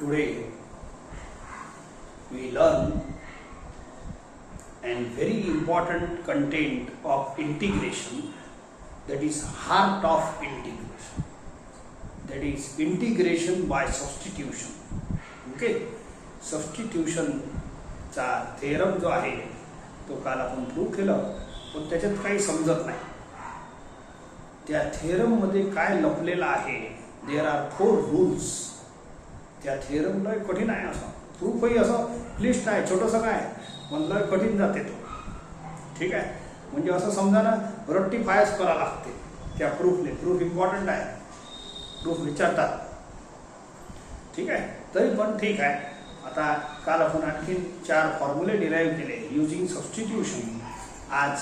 Today we learn and very important content of integration, that is heart of integration, that is integration by substitution. Okay, substitution चा theorem जो आहे तो काल आपण prove केलं, पण त्याच्यात काही समजत नाही. त्या थेरम मध्ये काय लपलेलं आहे. There are 4 rules. त्या थेरमला कठीण आहे, असं प्रूफही असं लिस्ट आहे छोटंसं काय, पण लय कठीण जाते तो. ठीक आहे, म्हणजे असं समजा ना रट्टीफायच करा लागते त्या प्रूफने. प्रूफ इम्पॉर्टंट आहे, प्रूफ विचारतात. ठीक आहे, तरी पण ठीक आहे. आता काल आपण आणखी 4 फॉर्म्युले डिराईव्ह केले युजिंग सबस्टिट्यूशन. आज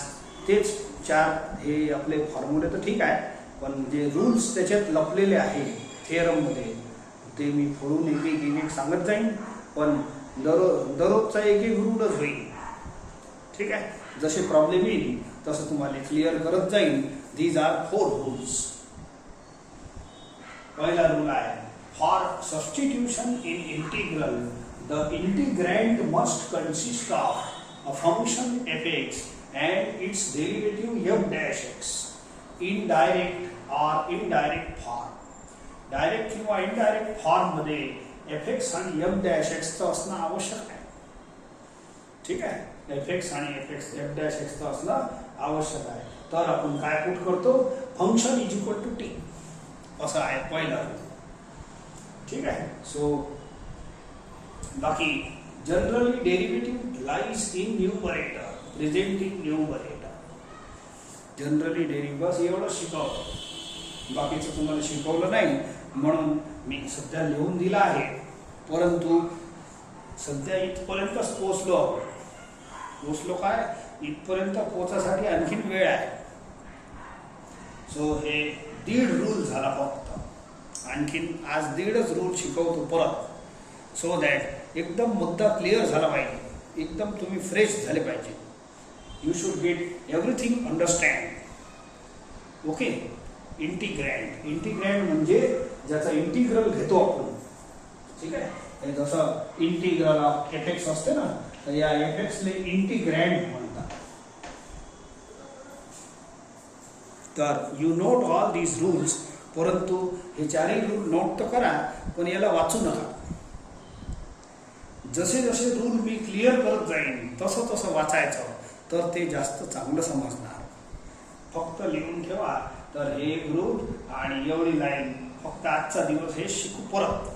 तेच 4 हे आपले फॉर्म्युले तर ठीक आहे, पण जे रूल्स त्याच्यात लपलेले आहे थेरममध्ये ते मी फोडून एक सांगत जाईन. पण दररोजचा एक रूलच होईल. ठीक आहे, जसे प्रॉब्लेम येईल तसं तुम्हाला क्लिअर करत जाईल. These are 4 rules. पहिला रूल आहे, for substitution in integral the integrand must consist of a function fx and its derivative f dash x in direct or indirect form. Direct किंवा इनडायरेक्ट फॉर्म मध्ये fx आणि f dash x चं असणं आवश्यक आहे. ठीक आहे, fx आणि f dash x चं असणं आवश्यक आहे. तर आपण काय पुट करतो, function is equal to t असं आहे पहिला रूल. ठीक आहे, सो बाकी generally derivative lies in numerator, present in numerator. Generally derivative बस एवढं शिकवलं, बाकीचं तुम्हाला शिकवलं नाही म्हणून मी सध्या लिहून दिला आहे. परंतु सध्या इथपर्यंतच पोचलो काय, इथपर्यंत पोचासाठी आणखीन वेळ आहे. सो हे 1.5 रूल झाला फक्त. आणखीन आज 1.5च रूल शिकवतो परत, सो दॅट एकदम मुद्दा क्लिअर झाला पाहिजे, एकदम तुम्ही फ्रेश झाले पाहिजे. You should get everything understand. Okay, integrand म्हणजे ज्याचा इंटिग्रल घेतो आपण. ठीक आहे, जसं इंटिग्रल ऑफ एफ असते ना, तर या एफ ले इंटिग्रँड म्हणतात. तर you note all these rules. परंतु हे 4ही रूल नोट तर करा, पण याला वाचू नका. जसे जसे रूल मी क्लिअर करत जाईन तसं तसं वाचायचं, तर ते जास्त चांगलं समजणार. फक्त लिहून ठेवा. तर हे एक रूल आणि एवढी लाईन फक्त आजचा दिवस हे शिकू परत.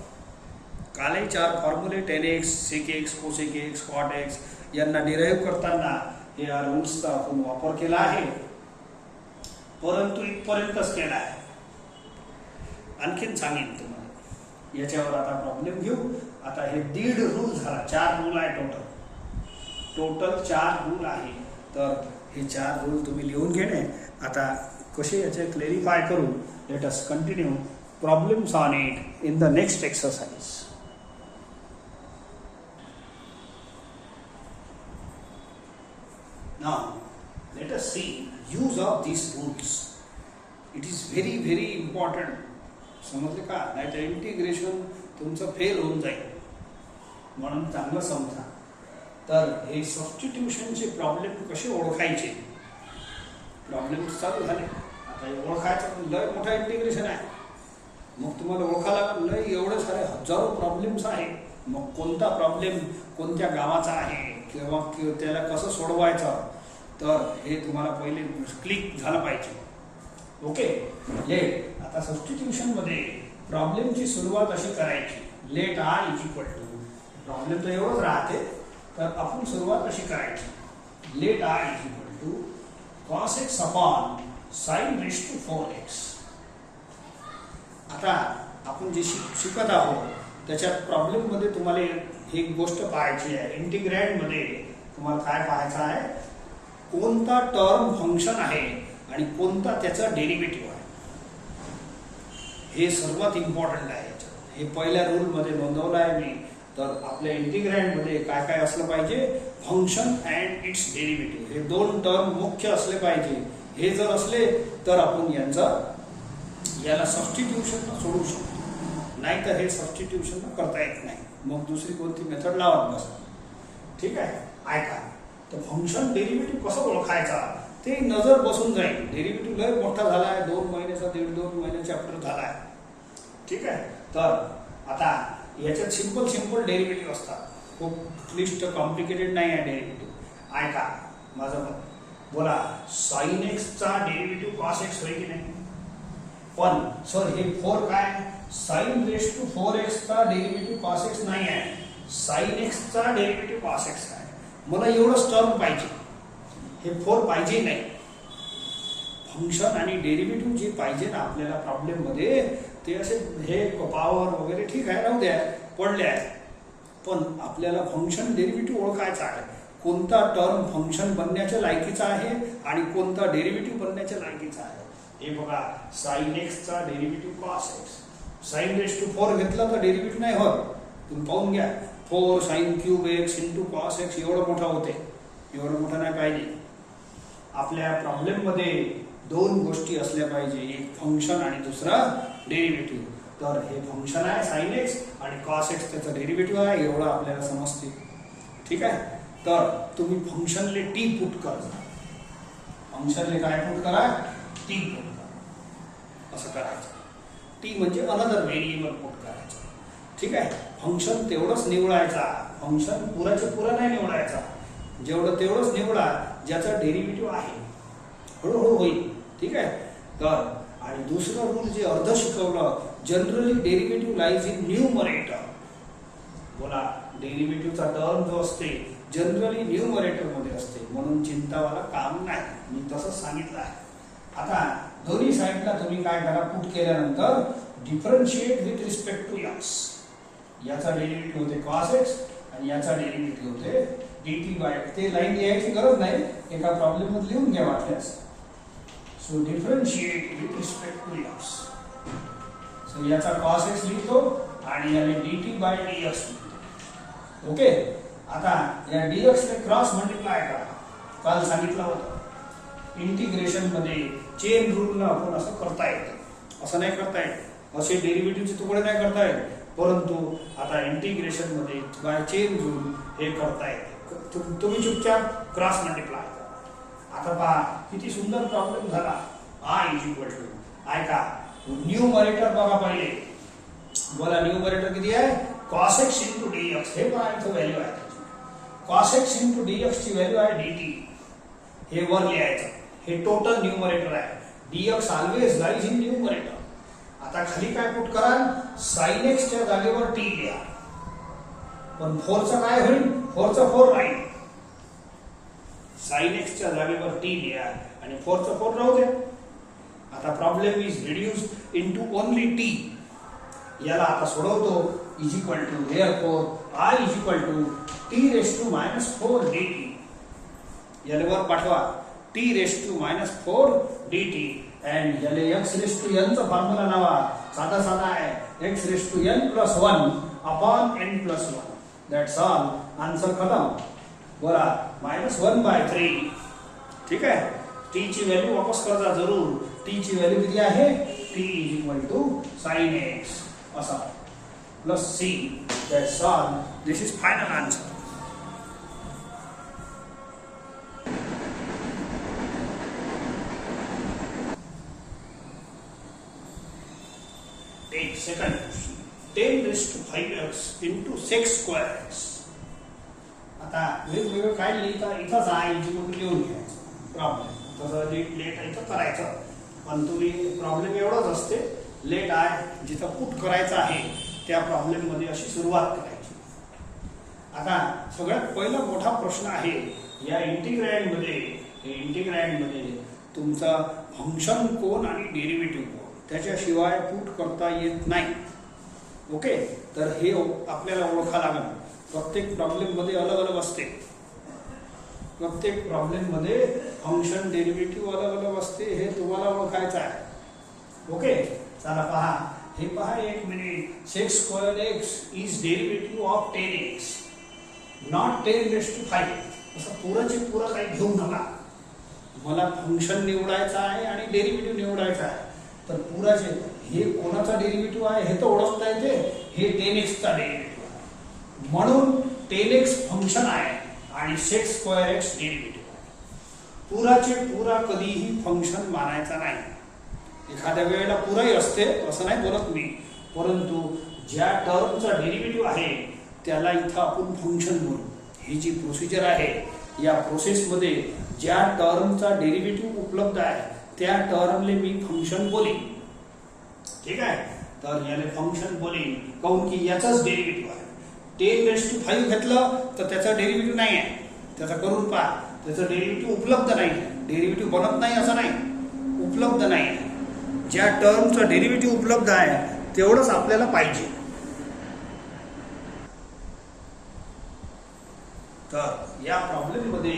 कालही 4 फॉर्म्युले 10x, sec x, cosec x, cot x यांना डिराईव्ह करताना या रूल्सचा आपण वापर केला आहे, परंतु इथपर्यंतच केला आहे. आणखीन सांगेन तुम्हाला याच्यावर. आता प्रॉब्लेम घेऊ. आता हे 1.5 रूल झाला, 4 रूल आहे टोटल 4 रूल आहे. तर हे 4 रूल तुम्ही लिहून घेणे. आता कसे याचे क्लेरिफाय करू, let us continue problems on it in the next exercise. Now let us see use of this rules. It is very very important. समजले का, नाही तर इंटिग्रेशन तुमचं फेल होऊन जाईल, म्हणून चांगलं समजा. तर हे सबस्टिट्यूशनचे प्रॉब्लेम कसे ओळखायचे. प्रॉब्लेम चालू झाले, आता हे ओळखायचं लय मोठा इंटिग्रेशन आहे. मग तुम्हाला ओळखायला लय एवढे सारे हजारो प्रॉब्लेम्स आहे. मग कोणता प्रॉब्लेम कोणत्या गावाचा आहे किंवा त्याला कसं सोडवायचं, तर हे तुम्हाला पहिले क्लिक झालं पाहिजे. Okay, late. आता सबस्टिट्यूशन मध्ये प्रॉब्लेमची सुरुवात अशी करायची. Let I is equal to, problem तर एवढंच राहते, तर आपण सुरुवात अशी करायची. Let I is equal to cos x upon sin raised to 4x. आता आपण जे शिकत आहोत त्याच्यात प्रॉब्लेम मध्ये तुम्हाला एक गोष्ट पाहायची आहे. इंटिग्रँड मध्ये तुम्हाला काय पाहायचं आहे, कोणता टर्म फंक्शन आहे आणि कोणता त्याचा डेरिव्हेटिव्ह आहे. हे सर्वात इम्पॉर्टंट आहे. हे पहिल्या रूल मध्ये नोंदवलं आहे मी. तर आपल्या इंटिग्रँड मध्ये काय काय असलं पाहिजे, फंक्शन अँड इट्स डेरिव्हेटिव्ह. हे 2 टर्म मुख्य असले पाहिजे. हे जर असले तर आपण याला सबस्टिट्यूशन सोडू शकतो. नाही तर हे सबस्टिट्यूशन करता येत नाही. मग दुसरी कोणती मेथड लावत बसा. ठीक आहे. ऐका, तर फंक्शन डेरिव्हेटिव्ह कसं ओळखायचा ते नजर बसून जाईल. डेरिव्हेटिव्ह लय मोठा झाला आहे, 2 महिन्याचा 1.5-2 महिन्याचा चॅप्टर झाला आहे. ठीक आहे. तर आता याच्यात सिंपल डेरिव्हेटिव्ह असतात, खूप क्लिष्ट कॉम्प्लिकेटेड नाही आहे डेरिव्हेटिव्ह. ऐका माझं मत. बोला, साइन एक्सचा डेरिव्हेटिव्ह कॉस एक्स होईल की नाही? पण सर हे 4 काय, साइन रेस टू 4x चा डेरिव्हेटिव्ह कॉस एक्स नाही आहे, साइन एक्सचा डेरिव्हेटिव्ह कॉस एक्स आहे. मला एवढंच टर्म पाहिजे, हे 4 पाहिजे नाही. फंक्शन आणि डेरिव्हेटिव्ह जे पाहिजे ना आपल्याला प्रॉब्लेम मध्ये, ते असे हे पॉवर वगैरे ठीक आहे, राहू द्या, पडले आहे. पण आपल्याला फंक्शन डेरिव्हेटिव्ह ओळखायचा आहे. कोणता टर्म फंक्शन बनण्याच्या लायकीचा आहे आणि कोणता डेरिव्हेटिव्ह बनण्याच्या लायकीचा आहे. हे बघा, साइन एक्सचा derivative cos X, sine raise to 4 घेतला तर डेरिव्हेटिव्ह नाही होत. तुम्ही पाहून घ्या, 4 sine cube x into cos x एवढं मोठं होते. एवढं मोठं नाही पाहिजे. आपल्या प्रॉब्लेम मध्ये 2 गोष्टी असल्या पाहिजे, एक फंक्शन आणि दुसरा डेरिव्हेटिव्ह. तर हे फंक्शन आहे साइन एक्स आणि कॉस एक्स त्याचा डेरिव्हेटिव्ह आहे, एवढं आपल्याला समजते. ठीक आहे. तर तुम्ही फंक्शनले टी पुट करा. फंक्शनले काय पुट करा? टी पुट करा. असं करायचं. टी म्हणजे अनदर व्हेरिएबल पुट करायचं. ठीक आहे. फंक्शन तेवढंच निवडायचा, फंक्शन पुराच्या पुरा नाही निवडायचा. जेवढं तेवढंच निवडा ज्याचा डेरिव्हेटिव्ह आहे, हळूहळू होईल. ठीक आहे. तर आणि दुसरं रूल जे अर्ध शिकवलं, generally derivative lies in numerator. बोला, डेरिव्हेटिव्हचा टर्म जो असते जनरली न्यूमरेटर मध्ये असते, म्हणून चिंतावाला काम नाही. मी तसंच सांगितलं आहे. आता दोन्ही साईडला तुम्ही काय करा, पुट केल्यानंतर differentiate with respect to x. याचा डेरिव्हेटिव्ह होते कॉस एक्स आणि याचा डेरिव्हेटिव्ह होते dt बाय. ते लाईन लिहायची गरज नाही, एका प्रॉब्लेम मध्ये लिहून घ्या वाटल्यास. So differentiate with respect to X. So याचा कॉस एक्स लिहितो आणि याने dt बाय dx लिहितो. ओके. आता या dx ने क्रॉस मल्टिप्लाय करा. काल सांगितलं होतं इंटिग्रेशन मध्ये चेन रूल आपण असं करता येतं. असं नाही करता येत, असे डेरिव्हेटिव्हचे तुकडे नाही करता येत, परंतु आता इंटिग्रेशन मध्ये बाय चेन रूल हे करता येते. तुम्ही चुपचाप क्रॉस मल्टिप्लाय करा. आता पहा किती सुंदर प्रॉब्लेम झाला. i इज इक्वल टू, ऐका, न्यूमरेटर बघा पहिले. बोला, न्यूमरेटर किती आहे? cos x into dx. हे पहा इथं व्हॅल्यू आहे. cos x इंटू dx ची व्हॅल्यू आहे dt. हे वर लिहायचं. हे टोटल न्यूमरेटर आहे. dx always lies in numerator. आता खाली काय पुट करा? sin x च्या जागेवर t लिहा. पण 4 चा काय होईल? 4 चा 4 राहील. sin x च्या जागेवर t लिहा आणि 4 चा 4 राहू द्या. आता problem is reduced into only t. याला आता सोडवतो. Is equal to therefore I is equal to t raise to -4 dt. याला वर पाठवा, t raise to -4 dt and याले x रेस टू n चा फॉर्म्युला लावा. साधा साधा आहे, x raise to n + 1 upon n + 1. That's all. Answer खतम. बोला, -1/3. ठीक आहे. t ची व्हॅल्यू वापस करता जरूर. t ची व्हॅल्यू किती आहे? t is equal to sin x असा plus c. That's all. This is final answer. Take second question. 10 raised to 5x into sec square x. आता वेगवेगळं काय लिहिता इथंच आहे, इथं लिहून घ्यायचं प्रॉब्लेम. तसं लेट इथं करायचं, पण तुम्ही प्रॉब्लेम एवढंच असते, लेट आहे जिथं पुट करायचं आहे त्या प्रॉब्लेम मध्ये अशी सुरुवात करायची. आता सगळ्यात पहिला मोठा प्रश्न आहे या इंटिग्रँड मध्ये तुमचा फंक्शन कोण आणि डेरिव्हेटिव्ह कोण, त्याच्याशिवाय पुट करता येत नाही. ओके. तर हे आपल्याला ओळखा लागेल. प्रत्येक प्रॉब्लेम मध्ये अलग अलग असते. प्रत्येक प्रॉब्लेम मध्ये फंक्शन डेरिव्हेटिव्ह अलग अलग असते, हे तुम्हाला ओळखायचं आहे. ओके. चला पहा, हे पहा एक minute. sec square x is derivative of 10x not 10 raise to 5. असं पुराचे पुरा काही घेऊ नका. मला फंक्शन निवडायचं आहे आणि डेरिव्हेटिव्ह निवडायचा आहे. तर पुराचे हे कोणाचा डेरिव्हेटिव्ह आहे हे तर ओळखता येते, हे 10x चा डेरिव्हेटिव्ह आहे, म्हणून 10x फंक्शन आहे आणि sec स्क्वेअर x डेरिव्हेटिव्ह आहे. पुराचे पुरा कधीही फंक्शन मानायचा नाही. एखाद्या वेळेला पुराही असते असं नाही बोलत मी, परंतु ज्या टर्मचा डेरिव्हेटिव्ह आहे त्याला इथं आपण फंक्शन बोलू. ही जी प्रोसिजर आहे या प्रोसेसमध्ये ज्या टर्मचा डेरिव्हेटिव्ह उपलब्ध आहे त्या टर्मले मी फंक्शन बोलीन. ठीक आहे, तर याला फंक्शन बोलीन काऊन की याचाच डेरिव्हेटिव्ह आहे. 10⁵ घेतलं तर त्याचा डेरिव्हेटिव्ह नाही आहे, त्याचा करून पहा, त्याचं डेरिव्हेटिव्ह उपलब्ध नाही आहे. डेरिव्हेटिव्ह बनत नाही असं नाही, उपलब्ध नाही आहे. ज्या टर्मचा डेरिव्हेटिव्ह उपलब्ध आहे तेवढंच आपल्याला पाहिजे. तर या प्रॉब्लेम मध्ये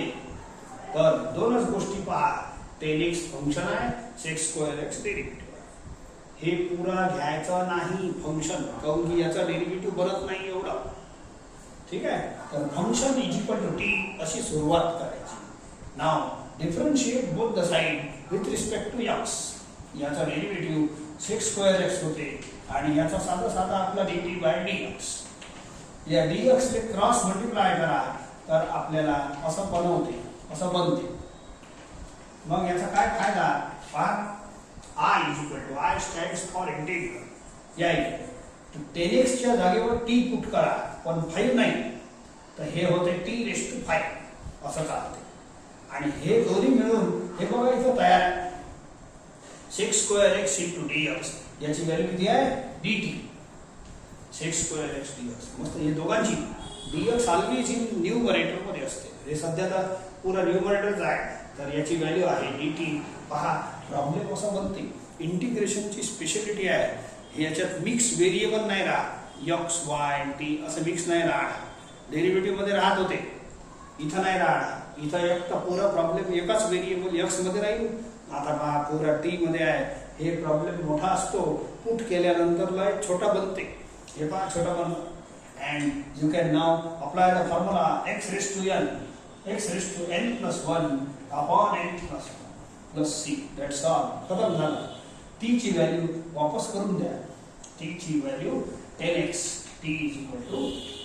तर दोनच गोष्टी पहा, 10x फंक्शन आहे, sec स्क्वेअर x डेरिव्हेटिव्ह आहे. हे पुरा घ्यायचं नाही फंक्शन, काऊन की याचा डेरिव्हेटिव्ह बनत नाही एवढा. ठीक आहे, तर function is equal to t अशी सुरुवात करायची. Now differentiate both the side with respect to x. याचा डेरिव्हेटिव्ह sec स्क्वेअर x होते आणि याचा साधा साधा आपला dt/dx. या dx ले क्रॉस मल्टिप्लाय करा तर आपल्याला असं बनवते, असं बनते. मग याचा काय फायदा? I stands for integral. या 10x च्या जागेवर t पुट करा, पण 5 नाही, तर हे होते t⁵ असं चालते. आणि हे दोन्ही मिळून हे बघा इथं तयार आहे, sec square x into dx. याची व्हॅल्यू किती आहे? dt. sec square x dx. मस्त. हे दोघांची dx ऑलवेज इन न्यूमरेटर मध्ये असते. हे सध्या तर पुरा न्यूमरेटरच आहे, तर याची व्हॅल्यू आहे dt. पहा प्रॉब्लेम असा बनते, इंटिग्रेशनची स्पेशालिटी आहे, हे याच्यात मिक्स व्हेरिएबल नाही राहत, x y t असं मिक्स नाही राहत. डेरिव्हेटिव्ह मध्ये राहत होते, इथं नाही राहत. इथं एक पुरा प्रॉब्लेम एकाच व्हेरिएबल x मध्ये राहील. आता पहा पुरा t मध्ये आहे. हे प्रॉब्लेम मोठा असतो, पुट केल्यानंतर लय छोटा बनते. हे पहा छोटा बनतो. and you can now apply the formula x raised to n plus 1 upon n plus 1 plus c. That's all. खतम झालं. t ची व्हॅल्यू वापस करून द्या. t ची value 10x. t is equal to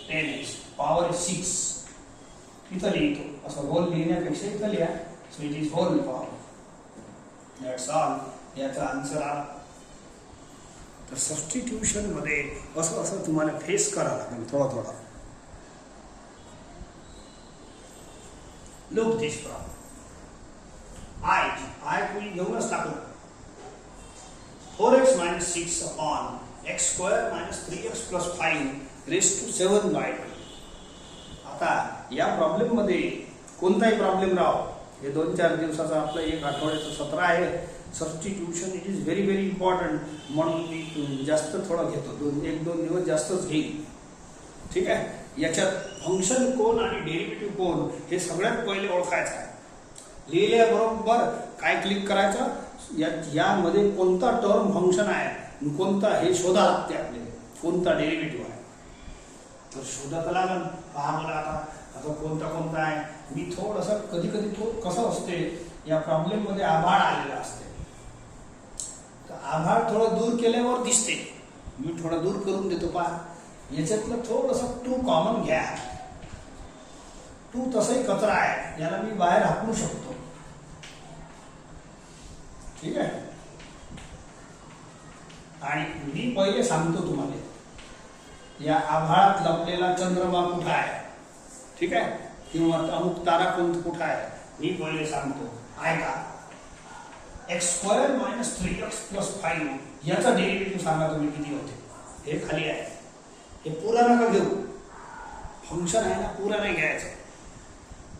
10x power 6. इथं लिहितो, असं होल लिहिण्यापेक्षा इथं लिहा. So it is whole power. That's all. याचा आन्सर आला. तर सबस्टिट्यूशन मध्ये असं असं तुम्हाला फेस करावं लागेल थोडा थोडा. Look this problem. I तुम्ही घेऊनच टाकलं. 4x minus 6 upon x square minus 3x plus 5 raised to 7/2. आता या प्रॉब्लेम मध्ये कोणताही प्रॉब्लेम राहो, हे 2-4 दिवसाचा आपलं एक आठवड्याचं सत्र आहे. Substitution it is very very important, म्हणून मी जास्त थोडं घेतो, 1-2 दिवस जास्तच घेईन. ठीक आहे, याच्यात फंक्शन कोण आणि डेरिव्हेटिव्ह कोण हे सगळ्यात पहिले ओळखायचं आहे. लिहिल्याबरोबर काय क्लिक करायचं, यामध्ये कोणता टर्म फंक्शन आहे, कोणता हे शोधा लागते आपल्याला, कोणता डेरिव्हेटिव्ह आहे. तर शोधायला लागेल. पहा मला आता कोणता कोणता आहे. मी थोडंसं कधी कधी कसं असते, या प्रॉब्लेम मध्ये आभाळ आलेला असते, तर आभाळ थोडं दूर केल्यावर दिसते, मी थोडं दूर करून देतो. पहा याच्यातलं थोडंसं 2 कॉमन घ्या. 2 तसंही कचरा आहे, याला मी बाहेर हाकलू शकतो. ठीक आहे, आणि मी पहिले सांगतो तुम्हाला, या आभाळात लपलेला चंद्रमा कुठं आहे, ठीक आहे, किंवा अमुक तारा कुठं आहे, मी पहिले सांगतो. ऐका, x square minus 3x plus 5 याचा डेरिव्हेटिव्ह सांगा तुम्ही किती होते. हे खाली आहे, हे पुरा नका घेऊ, फंक्शन आहे ना, पुरा नाही घ्यायचं.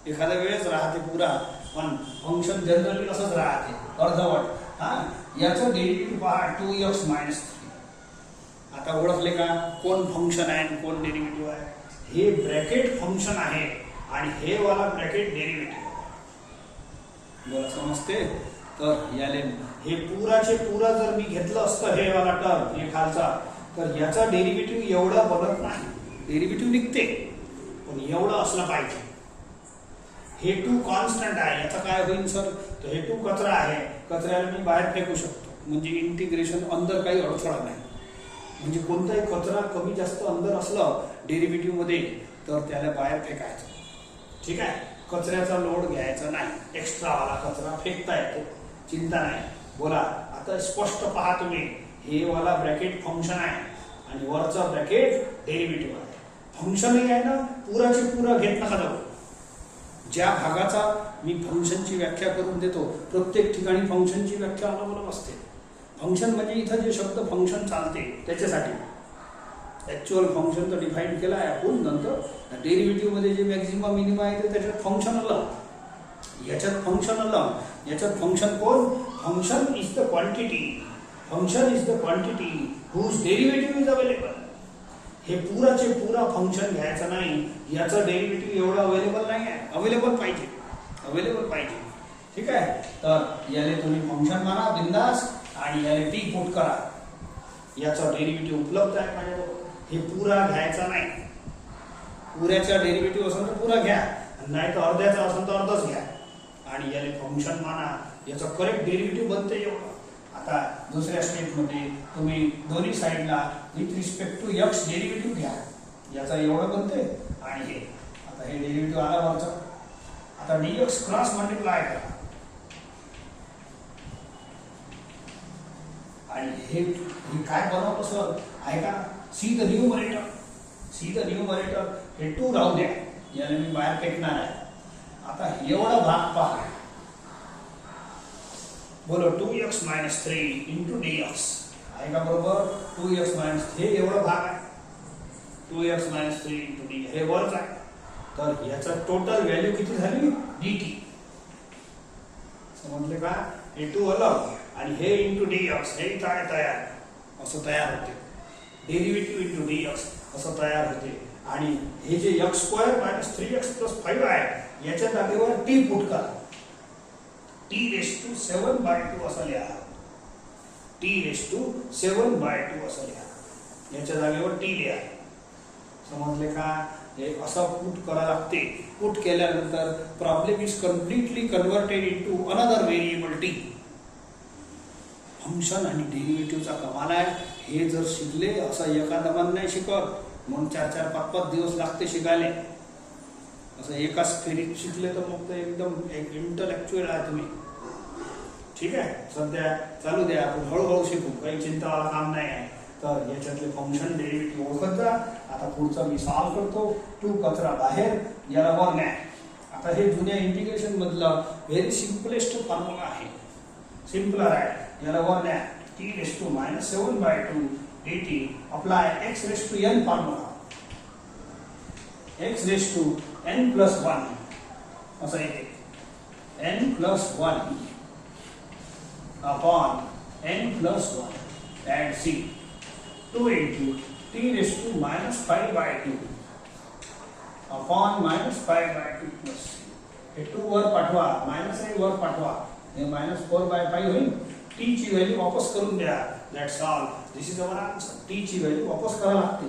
एखाद्या वेळेस राहते पुरा, पण फंक्शन जनरली असंच राहते अर्धवट. हा, याचं डेरिव्हेटिव्ह पहा 2x मायनस 3. आता ओळखले का कोण फंक्शन आहे आणि कोण डेरिव्हेटिव्ह आहे. हे ब्रॅकेट फंक्शन आहे आणि हे वाला ब्रॅकेट डेरिव्हेटिव्ह. बोला समजते. तर याले हे पुराचे पुरा जर मी घेतलं असतं, हे वाला टर्म हे खालचा, तर याचा डेरिव्हेटिव्ह एवढा बनत नाही. डेरिव्हेटिव्ह निघते पण एवढं असलं पाहिजे. हे 2 कॉन्स्टंट आहे, याचा काय होईल सर, तर हे 2 कचरा आहे, कचऱ्याला मी बाहेर फेकू शकतो. म्हणजे इंटिग्रेशन अंदर काही अडथळा नाही. म्हणजे कोणताही कचरा कमी जास्त अंदर असलं डेरिव्हेटिव्ह मध्ये तर त्याला बाहेर फेकायचं. ठीक आहे, कचऱ्याचा लोड घ्यायचा नाही, एक्स्ट्रावाला कचरा फेकता येतो, चिंता नाही. बोला आता स्पष्ट पहा तुम्ही, हे वाला ब्रॅकेट फंक्शन आहे आणि वरचा ब्रॅकेट डेरिव्हेटिव्ह आहे. फंक्शनही आहे ना, पुराचे पुरा घेत नका जाऊ. ज्या भागाचा मी फंक्शनची व्याख्या करून देतो प्रत्येक ठिकाणी फंक्शनची व्याख्या अलग असते. फंक्शन म्हणजे इथं जे शब्द फंक्शन चालते त्याच्यासाठी ऍक्च्युअल फंक्शन तर डिफाईन केला आहे आपण नंतर. डेरिव्हेटिव्ह मध्ये जे मॅक्झिमम मिनिमम आहे ते त्याच्यात फंक्शन अलग, याच्यात फंक्शन अलग. याच्यात फंक्शन कोण? Function is the quantity, function is the quantity whose derivative is available. हे पुराचे पुरा फंक्शन घ्यायचं नाही, याचं डेरिव्हेटिव्ह एवढं अवेलेबल नाही आहे, अवेलेबल पाहिजे, अवेलेबल पाहिजे. ठीक आहे, तर याले तुम्ही फंक्शन माना बिंदास आणि याले टी पुट करा. याचा डेरिव्हेटिव्ह उपलब्ध आहे माझ्याजवळ. हे पुरा घ्यायचा नाही, पुऱ्याचा डेरिव्हेटिव्ह असेल तर पुरा घ्या, नाही तर अर्ध्याचा असेल तर अर्धच घ्या आणि याले फंक्शन माना. याचा करेक्ट डेरिव्हेटिव्ह बनते एवढं. आता दुसऱ्या स्टेपमध्ये तुम्ही दोन्ही साईडला with respect to X derivative घ्या. याचा एवढं बनते आणि हे आता हे डेरिव्हेटिव्ह आला वरचा. आता dx क्रॉस मल्टिप्लाय करा आणि हे काय बनवतो सर आहे का? See the numerator, see the numerator. हे 2 राहू द्या, याला मी बाहेर फेकणार आहे. आता एवढा भाग पहा, बोलो 2x - 3 into dx आहे का बरोबर? 2x - हे एवढा भाग आहे, 2x - 3 into d हे वरच आहे. तर याचा टोटल व्हॅल्यू किती झाली? dt. समजले का? हे 2 अलग आणि हे इंटू dx हे काय तयार असं तयार होते. डेरिव्हेटिव्ह इंटू dx असं तयार होते. आणि हे जे x² - 3x + 5 आहे याच्या जागेवर t पुट करा. t⁻⁷ असं लिहा, t⁻⁷ असं लिहा, याच्या जागेवर t लिहा. समजले का? हे असं पुट करा लागते. पुट केल्यानंतर problem is completely converted into another variable t. Function आणि डेरिव्हेटिव्हचा कमाल आहे. हे जर शिकले असं एका दमानं नाही शिकत, म्हणून 4-4, 5-5 दिवस लागते शिकायला. असं एकाच फेरीत शिकले तर मग ते एकदम इंटलेक्च्युअल आहे तुम्ही. ठीक आहे, सध्या चालू द्या, आपण हळूहळू शिकू, काही चिंतावाला काम नाही आहे. तर याच्यातले फंक्शन डेरिव्हेटिव्ह ओळखत जा. आता पुढचा मी सॉल्व करतो. 2 कचरा बाहेर, याला वर न्या. आता हे जुन्या इंटिग्रेशन मधला व्हेरी सिम्पलेस्ट फॉर्म्युला आहे, सिम्पलर आहे. याला वर न्या. t⁻⁷/2 dt apply x⁻n formula, x⁻n+1 असं येते. n+1 upon n+1 and c 2 into t⁻⁵/2 upon -5/2 plus c. हे 2 वर पाठवा, मायनस हे वर पाठवा, हे -4/5 होईल. t ची व्हॅल्यू वापस करून द्या. That's all. This is our answer. t ची व्हॅल्यू वापस करावी लागते.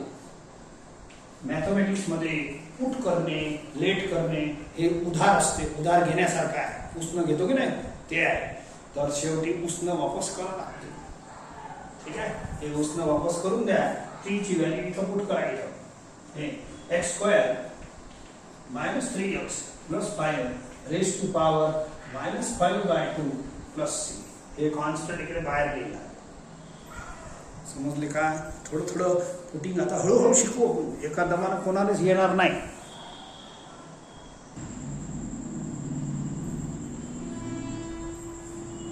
मॅथमॅटिक्स मध्ये पुट करणे, लेट करणे हे उधार असते, उधार घेण्यासारखं आहे. उसनं घेतो की नाही ते आहे. तर शेवटी उसनं वापस करावं लागते. ठीक आहे, हे उसनं वापस करून द्या. t ची व्हॅल्यू इथं पुट करायचं. हे x² - 3x + 5 raised to power -5/2 plus c. हे कॉन्स्टंट इकडे बाहेर गेला. समजले का? थोडं थोडं पुटिंग आता हळूहळू शिकू आपण, एका दमानं कोणालाच येणार नाही.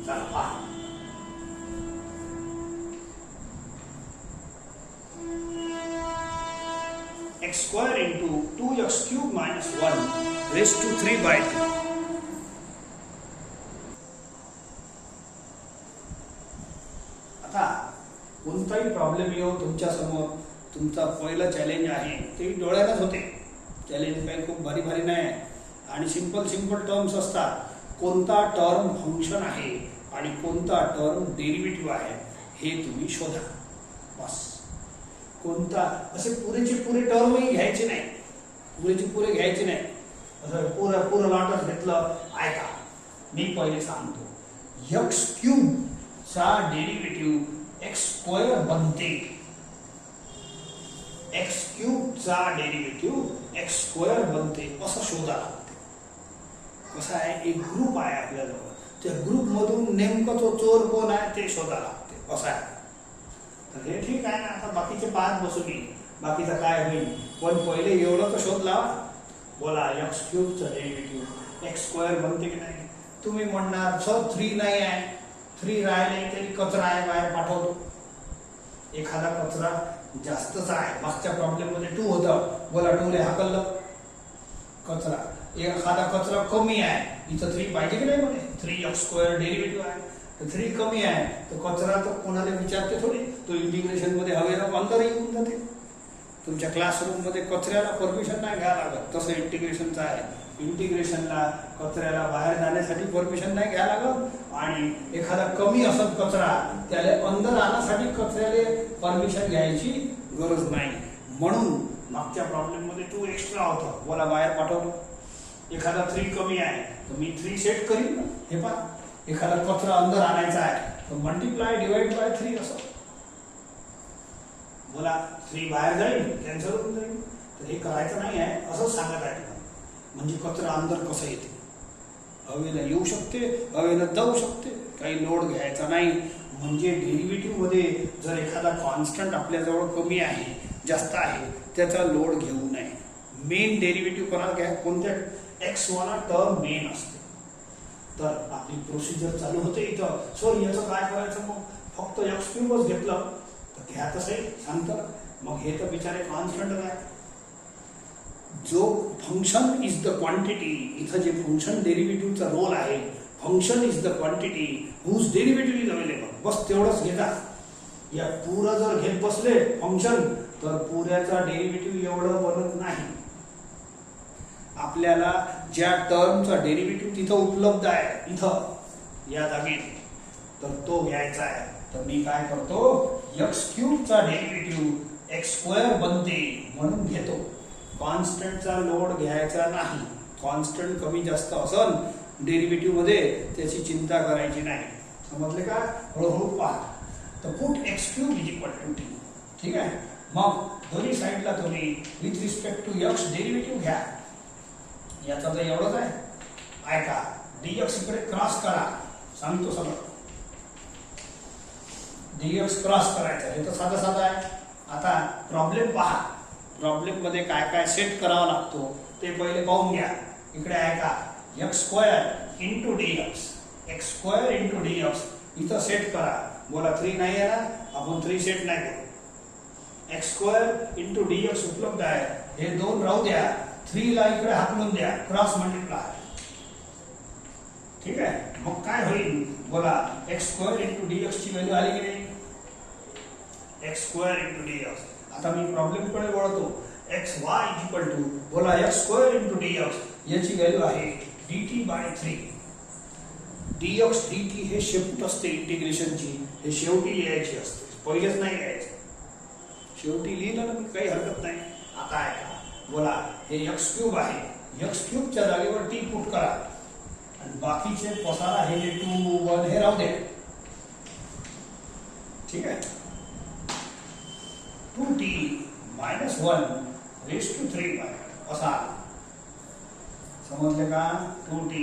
चला पहा. x² into 2x³ - 1 raised to 3/2. आता कोणताही प्रॉब्लेम येऊ तुमच्या समोर, तुमचा पहिलं चॅलेंज आहे ते डोळ्यातच होते. चॅलेंज काही खूप भारी भारी नाही आणि सिंपल टर्म्स असतात. कोणता टर्म फंक्शन आहे आणि कोणता टर्म डेरिव्हेटिव्ह आहे हे तुम्ही शोधा. बस. कोणता असे पुरेचे पुरे टर्मही घ्यायचे नाही, पुरेचे पुरे घ्यायचे नाही. असं पुरं लॉटच घेतलं. ऐका, मी पहिले सांगतो. x³ चा डेरिव्हेटिव्ह एक्स स्क्वेअर बनते, एक्स क्यूब चा डेरिव्हेटिव्ह एक्स स्क्वेअर बनते असं शोधा लागते. कसं आहे, एक ग्रुप आहे आपल्याजवळ, त्या ग्रुप मधून नेमकं तो चोर कोण आहे ते शोधा लागते असं आहे. तर हे ठीक आहे ना, आता बाकीचे पाच बसून येईल, बाकीचं काय होईल, पण पहिले एवढं तर शोध लावा. बोला एक्स क्यूबचं डेरिव्हेटिव्ह एक्स स्क्वेअर बनते की नाही. तुम्ही म्हणणार सर 3 नाही आहे, 3 राहिले तरी कचरा आहे, बाहेर पाठवतो. एखादा कचरा जास्तच आहे, मागच्या प्रॉब्लेम मध्ये 2 होतं, बोला 2 ले हाकललं कचरा. एखादा कचरा कमी आहे, इथं 3 पाहिजे की नाही, म्हणे 3x स्क्वेअर डेरिव्हेटिव्ह आहे, तर 3 कमी आहे, तर कचरा तर कोणाला विचारते थोडी, तो इंटिग्रेशन मध्ये हवेला अंदर येऊन जाते. तुमच्या क्लासरूम मध्ये कचऱ्याला परमिशन नाही घ्यायला लागत, तसं इंटिग्रेशनचं आहे. इंटिग्रेशनला कचऱ्याला बाहेर जाण्यासाठी परमिशन नाही घ्यायला लागत, आणि एखादा कमी असत कचरा त्याला अंदर आणण्यासाठी कचऱ्याला परमिशन घ्यायची गरज नाही. म्हणून मागच्या प्रॉब्लेम मध्ये 2 एक्स्ट्रा होतं, बोला बाहेर पाठवलं. एखादा 3 कमी आहे तर मी 3 सेट करीन ना. हे पहा, एखादा कचरा अंदर आणायचा आहे तर मल्टिप्लाय डिवाइड बाय 3 असं. बोला 3 बाहेर जाईल, कॅन्सल होऊन जाईल. तर हे करायचं नाही आहे असं सांगत आहे तुम्हाला. म्हणजे कचरा अंदर कसं येते, हवेला येऊ शकते, हवेला जाऊ शकते, काही लोड घ्यायचा नाही. म्हणजे डेरिव्हेटिव्ह मध्ये जर एखादा कॉन्स्टंट आपल्याजवळ कमी आहे, जास्त आहे, त्याचा लोड घेऊ नये. मेन डेरिव्हेटिव्ह कोणाला घ्या, कोणत्या एक्स वाला टर्म मेन असते. तर आपली प्रोसिजर चालू होते इथं. सर याचं काय करायचं, मग फक्त एक्स क्यूबच घेतलं तर घ्या तसंही सांगतं. मग हे तर बिचारे कॉन्स्टंट आहे. जो फंक्शन इज द क्वांटिटी, इथं जे फंक्शन डेरिव्हेटिव्हचा रोल आहे, function is the quantity whose derivative is available, बस तेवढंच घेता. या पुरं जर घेत बसले फंक्शन तर पुऱ्याचा डेरिव्हेटिव्ह एवढं बनत नाही. आपल्याला ज्या टर्मचा डेरिव्हेटिव्ह तिथं उपलब्ध आहे, इथं या जागी, तर तो घ्यायचा आहे. तर मी काय करतो, एक्स क्यूबचा डेरिव्हेटिव्ह एक्स स्क्वेअर बनते म्हणून घेतो. कॉन्स्टंटचा लोड घ्यायचा नाही. कॉन्स्टंट कमी जास्त असन डेरिव्हेटिव्ह मध्ये त्याची चिंता करायची नाही. समजले का, हळूहळू पहा. तर put X cube is equal to T. ठीक आहे, मग दोन्ही साईडला तुम्ही with respect to X derivative घ्या. याचा तर एवढंच आहे, ऐका, dx इकडे क्रॉस करा, सांगतो सगळं. dx क्रॉस करायचं, हे तर साधं साधं आहे. आता प्रॉब्लेम पहा, प्रॉब्लेम मध्ये काय काय सेट करावा लागतो ते पहिले पाहून घ्या. इकडे ऐका, x square into dx, x square into dx इथं सेट करा. बोला 3 नाही आहे ना, आपण 3 सेट नाही करू. एक्स स्क्वेअर इंटू dx उपलब्ध आहे, हे 2 राहू द्या, 3 ला इकडे हाकलून द्या, क्रॉस मल्टिप्लाय. ठीक आहे, मग काय होईल, बोला एक्स स्क्वेअर इंटू dx ची व्हॅल्यू आली की नाही, एक्स स्क्वेअर इंटू dx. आता मी प्रॉब्लेम कडे वळतो. X Y is equal to, बोला एक्स स्क्वेअर इंटू dx, याची व्हॅल्यू आहे dt बाय 3. dx dt हे शेवट असते इंटिग्रेशनची, हे शेवटी लिहायची असते, पहिलेच नाही लिहायचं. शेवटी लिहिलं ना मी, काही हरकत नाही. आता आहे का, बोला हे एक्स क्यूब आहे, एक्स क्यूबच्या जागेवर टी पुट करा, आणि बाकीचे पसारा हे 2 1 हे राहू दे. ठीक आहे, 2t minus 1 raised to 3 असा. समजले का, 2t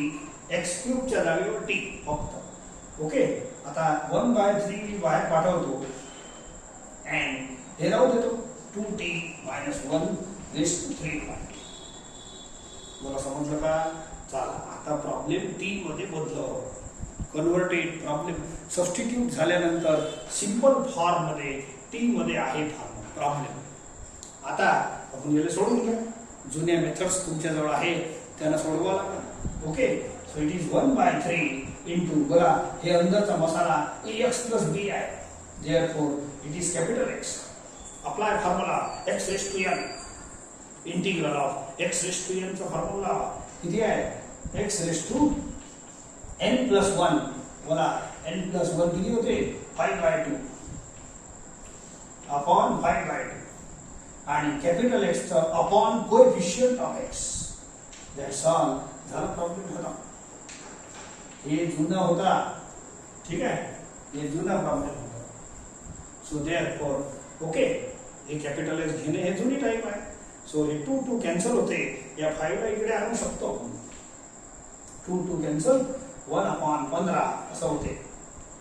एक्स क्यूबच्या जागेवर t फक्त. ओके, आता 1/3 मी बाहेर पाठवतो, अँड हे राहू देतो 2t minus 1 raised to 3. बोला समजलं का. चला आता प्रॉब्लेम 3 मध्ये बदलव, कन्व्हर्टेड प्रॉब्लेम सबस्टिट्यूट झाल्यानंतर सिंपल फॉर्म मध्ये टी मध्ये आहे प्रॉब्लेम. आता आपण याला सोडून घ्या, जुन्या मेथड्स तुमच्याजवळ आहे त्यांना सोडवा लागेल. Okay, so it is 1/3 into, बघा हे अंदरचा मसाला ax प्लस b आहे, therefore it is capital X. Apply formula x raise to n, integral of x raise to n चा फॉर्म्युला किती आहे, x raise to n plus 1. बोला n plus 1 किती होते, 5/2 अपॉन 5/2, आणि कॅपिटल X चा upon coefficient of x. That's all. झाला problem खतम. हे जुना होता. ठीक आहे, हे जुना प्रॉब्लेम होता. सो देअरफॉर ओके, हे कॅपिटल एस घेणे हे जुनी टाईप आहे. सो हे 2 2 कॅन्सल होते. या 5 ला इकडे आणू शकतो आपण. 2 2 कॅन्सल 1/15 असं होते.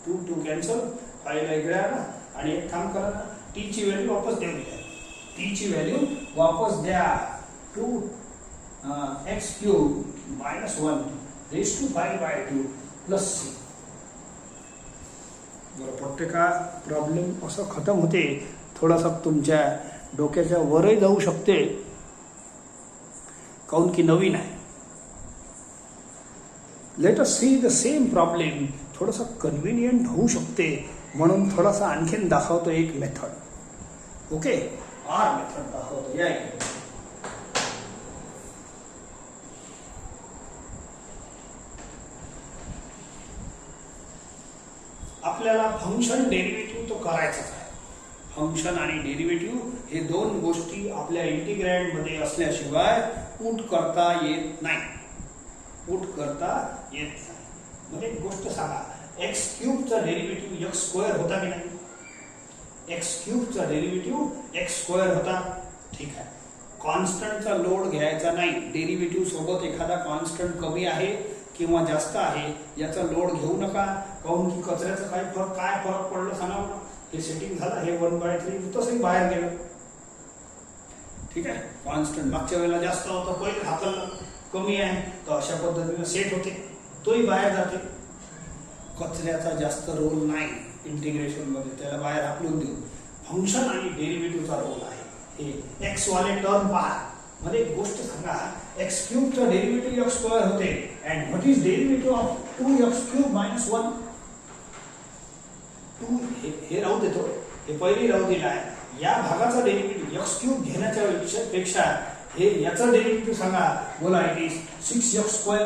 2 2 कॅन्सल 5 ला इकडे आणा आणि एक काम करा ना, टी ची व्हॅल्यू वापस देऊ द्या. टी ची व्हॅल्यू वापस द्या. 2x³ - 1 raised to 5/2 plus c. बरं, प्रत्येका प्रॉब्लेम असं खतम होते. थोडासा तुमच्या डोक्याच्या वरही जाऊ शकते, काऊन की नवीन आहे. Late us see the same problem. थोडासा कन्व्हिनियंट होऊ शकते म्हणून थोडासा आणखीन दाखवतो एक मेथड. ओके, आर मेथड दाखवतो. या इकडे आपल्याला फंक्शन डेरिव्हेटिव्ह तो करायचाच आहे. फंक्शन आणि डेरिव्हेटिव्ह हे दोन गोष्टी आपल्या इंटिग्रँड मध्ये असल्याशिवाय पुट करता येत नाही. पुट करता येत नाही. म्हणजे एक गोष्ट सांगा, x³ चा डेरिव्हेटिव्ह x² होता की नाही? x³ चा डेरिव्हेटिव्ह x² होता. ठीक आहे. कॉन्स्टंटचा लोड घ्यायचा नाही. डेरिव्हेटिव्ह सोबत एखादा कॉन्स्टंट कमी आहे किंवा जास्त आहे याचा लोड घेऊ नका. काऊन की कचऱ्याचा काय फरक पडला सांगा. हे सेटिंग झालं, हे 1/3 तसंही बाहेर गेलं. ठीक आहे. कॉन्स्टंट मागच्या वेळेला जास्त होतं, पहिले हाताला कमी आहे, तर अशा पद्धतीने सेट होते, तोही बाहेर जाते. कचऱ्याचा जास्त रोल नाही इंटिग्रेशन मध्ये, त्याला बाहेर हाकलून देऊ. फंक्शन आणि डेरिव्हेटिव्हचा रोल आहे. हे एक्स वाले टर्म पहा. मध्ये एक गोष्ट सांगा, x³ चा डेरिव्हेटिव्ह x² होते. And what is derivative of 2x³ - 1? 2 हे राहू देतो, हे पहिली राहू दिला आहे. या भागाचा डेरिव्हेटिव्ह x³ घेण्याच्या पेक्षा हे याचा डेरिव्हेटिव्ह सांगा. बोला, it is 6x².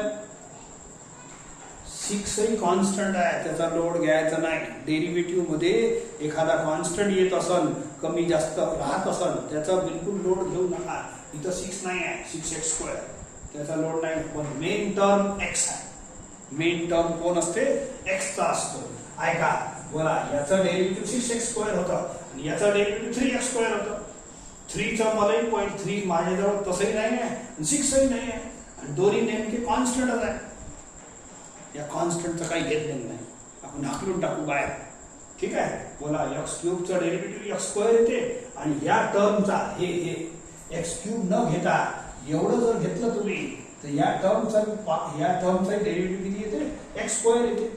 6 he constant आहे, त्याचा लोड घ्यायचा नाही. डेरिव्हेटिव्ह मध्ये एखादा कॉन्स्टंट येत असन, कमी जास्त राहत असन, त्याचा बिलकुल लोड घेऊ नका. इथं 6 नाही आहे, 6x², त्याचा लोड नाही. पण मेन टर्म x आहे. मेन टर्म कोण असते? x चा असतो. ऐका, बोला, याचा डेरिव्हेटिव्ह 6x² होता आणि याचा डेरिव्हेटिव्ह 3x² होता. 3 चा मलाही पॉईंट 3 माझ्याजवळ तसंही नाही आहे, 6 ही नाही आहे, आणि दोन्ही नेमके कॉन्स्टंटच आहे. या कॉन्स्टंटचं काही घेतलेलं नाही, आपण हाकलून टाकू बाहेर. ठीक आहे. बोला, x³ चा डेरिव्हेटिव्ह x² येते आणि या टर्मचा हे x³ न घेता एवढं जर घेतलं तुम्ही, तर या टर्मचा डेरिव्हेटिव्ह किती येते? x² येते.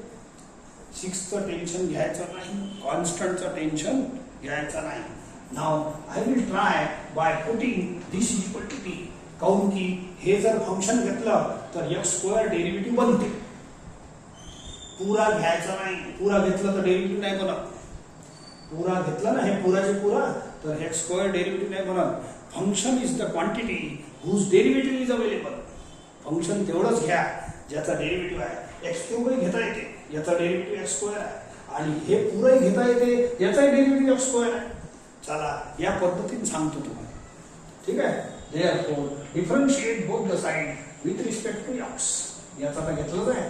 6चं टेन्शन घ्यायचं नाही, कॉन्स्टंटचं टेन्शन घ्यायचं नाही. Now I will try by putting this is equal to t. काऊन की हे जर फंक्शन घेतलं तर x² डेरिव्हेटिव्ह बनते. पुरा घ्यायचा नाही. पुरा घेतलं तर डेरिव्हेटिव्ह नाही बनत. पुरा घेतला ना, हे पुराचे पुरा, तर x² डेरिव्हेटिव्ह नाही बनत. Function is the quantity whose derivative is available. Function तेवढंच घ्या ज्याचा डेरिव्हेटिव्ह आहे. x³ घेता येते, याचा डेरिव्हेटिव्ह x² आहे, आणि हे पुरंही घेता येते, याचाही डेरिव्हेटिव्ह x² आहे. चला, या पद्धतीने सांगतो तुम्हाला. ठीक आहे. Therefore differentiate both the side with respect to x. याचा तर घेतलंच आहे.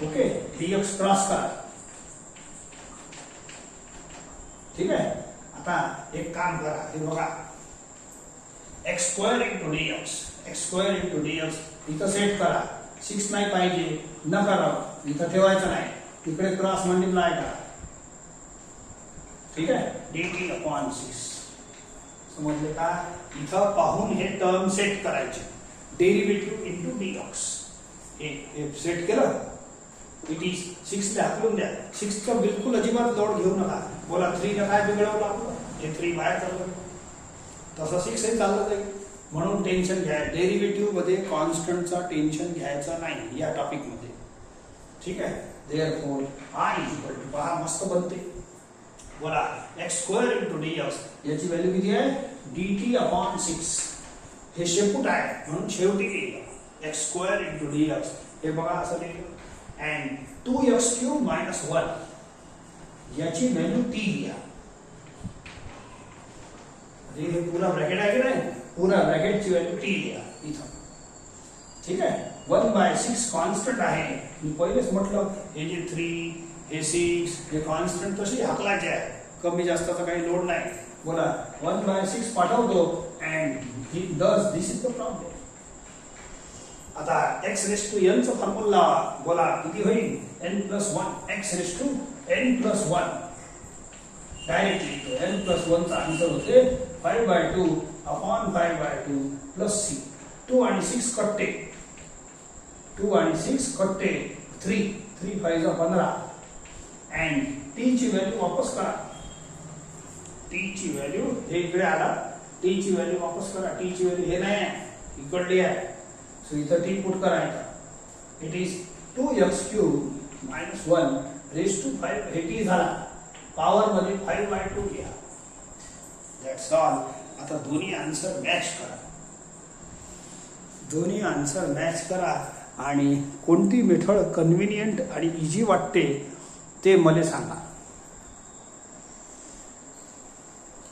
ओके, dx क्रॉस करा. ठीक आहे. आता एक काम करा, हे बघा, x² × dx, x² × dx इथं सेट करा. 6 नाही पाहिजे, न करा, इथं ठेवायचं नाही, तिकडे क्रॉस मल्टिप्लाय करा. ठीक आहे. dt/6 समजले का? इथं पाहून हे टर्म सेट करायचे. डेरिव्हेटिव्ह इंटू dx हे सेट केलं. इट इज 6 ला हाकलून द्या. 6चा बिलकुल अजिबात लोड घेऊ नका. बोला, 3 ला काय बिघडवलं आपलं? हे 3 बाहेर चाललं, तसं 6 हे चाललं जाईल. म्हणून टेन्शन घ्या. डेरिव्हेटिव्ह मध्ये कॉन्स्टंटचा टेन्शन घ्यायचा नाही या टॉपिक मध्ये. ठीक आहे. Therefore i is equal to, पहा मस्त बनते. बोला, x² × dx याची व्हॅल्यू किती आहे? dt/6. हे शेपूट आहे म्हणून शेवटी लिहिलं x² × dx. हे बघा असं लिहिलं. अँड 2x³ - 1 याची व्हॅल्यू t घ्या. हे पूरा ब्रॅकेट आहे की नाही? पूरा ब्रॅकेटची व्हॅल्यू t घ्या इथं. ठीक आहे. 1/6 कॉन्स्टंट आहे. मी पहिलेच म्हटलं, हे जे 3 हे 6 हे कॉन्स्टंट तशी हाकलायचे आहे, कमी जास्तचा काही लोड नाही. बोला 1/6 पाठवतो and he does this is the problem. आता x रेस टू n चा फॉर्म्युला बोला किती होईल n+1 x raise to n+1 directly n+1 चा आन्सर होते 5/2 अपॉन 5/2 प्लस c. 2 आणि 6 कट्टे 2 आणि 6 कट्टे 3 3 5 15 अँड t ची व्हॅल्यू वापस करा. t ची व्हॅल्यू हे इकडे आला, t ची व्हॅल्यू वापस करा. t ची व्हॅल्यू हे नाही आहे, इकडली आहे. सो इथं t पुट करायचा. It is 2x³ - 1 raise to 5. हे t झाला, पॉवर मध्ये 5/2 घ्या. That's all. आता दोन्ही आन्सर मॅच करा. दोन्ही आन्सर मॅच करा आणि कोणती मेथड कन्व्हिनियंट आणि इझी वाटते ते मला सांगा.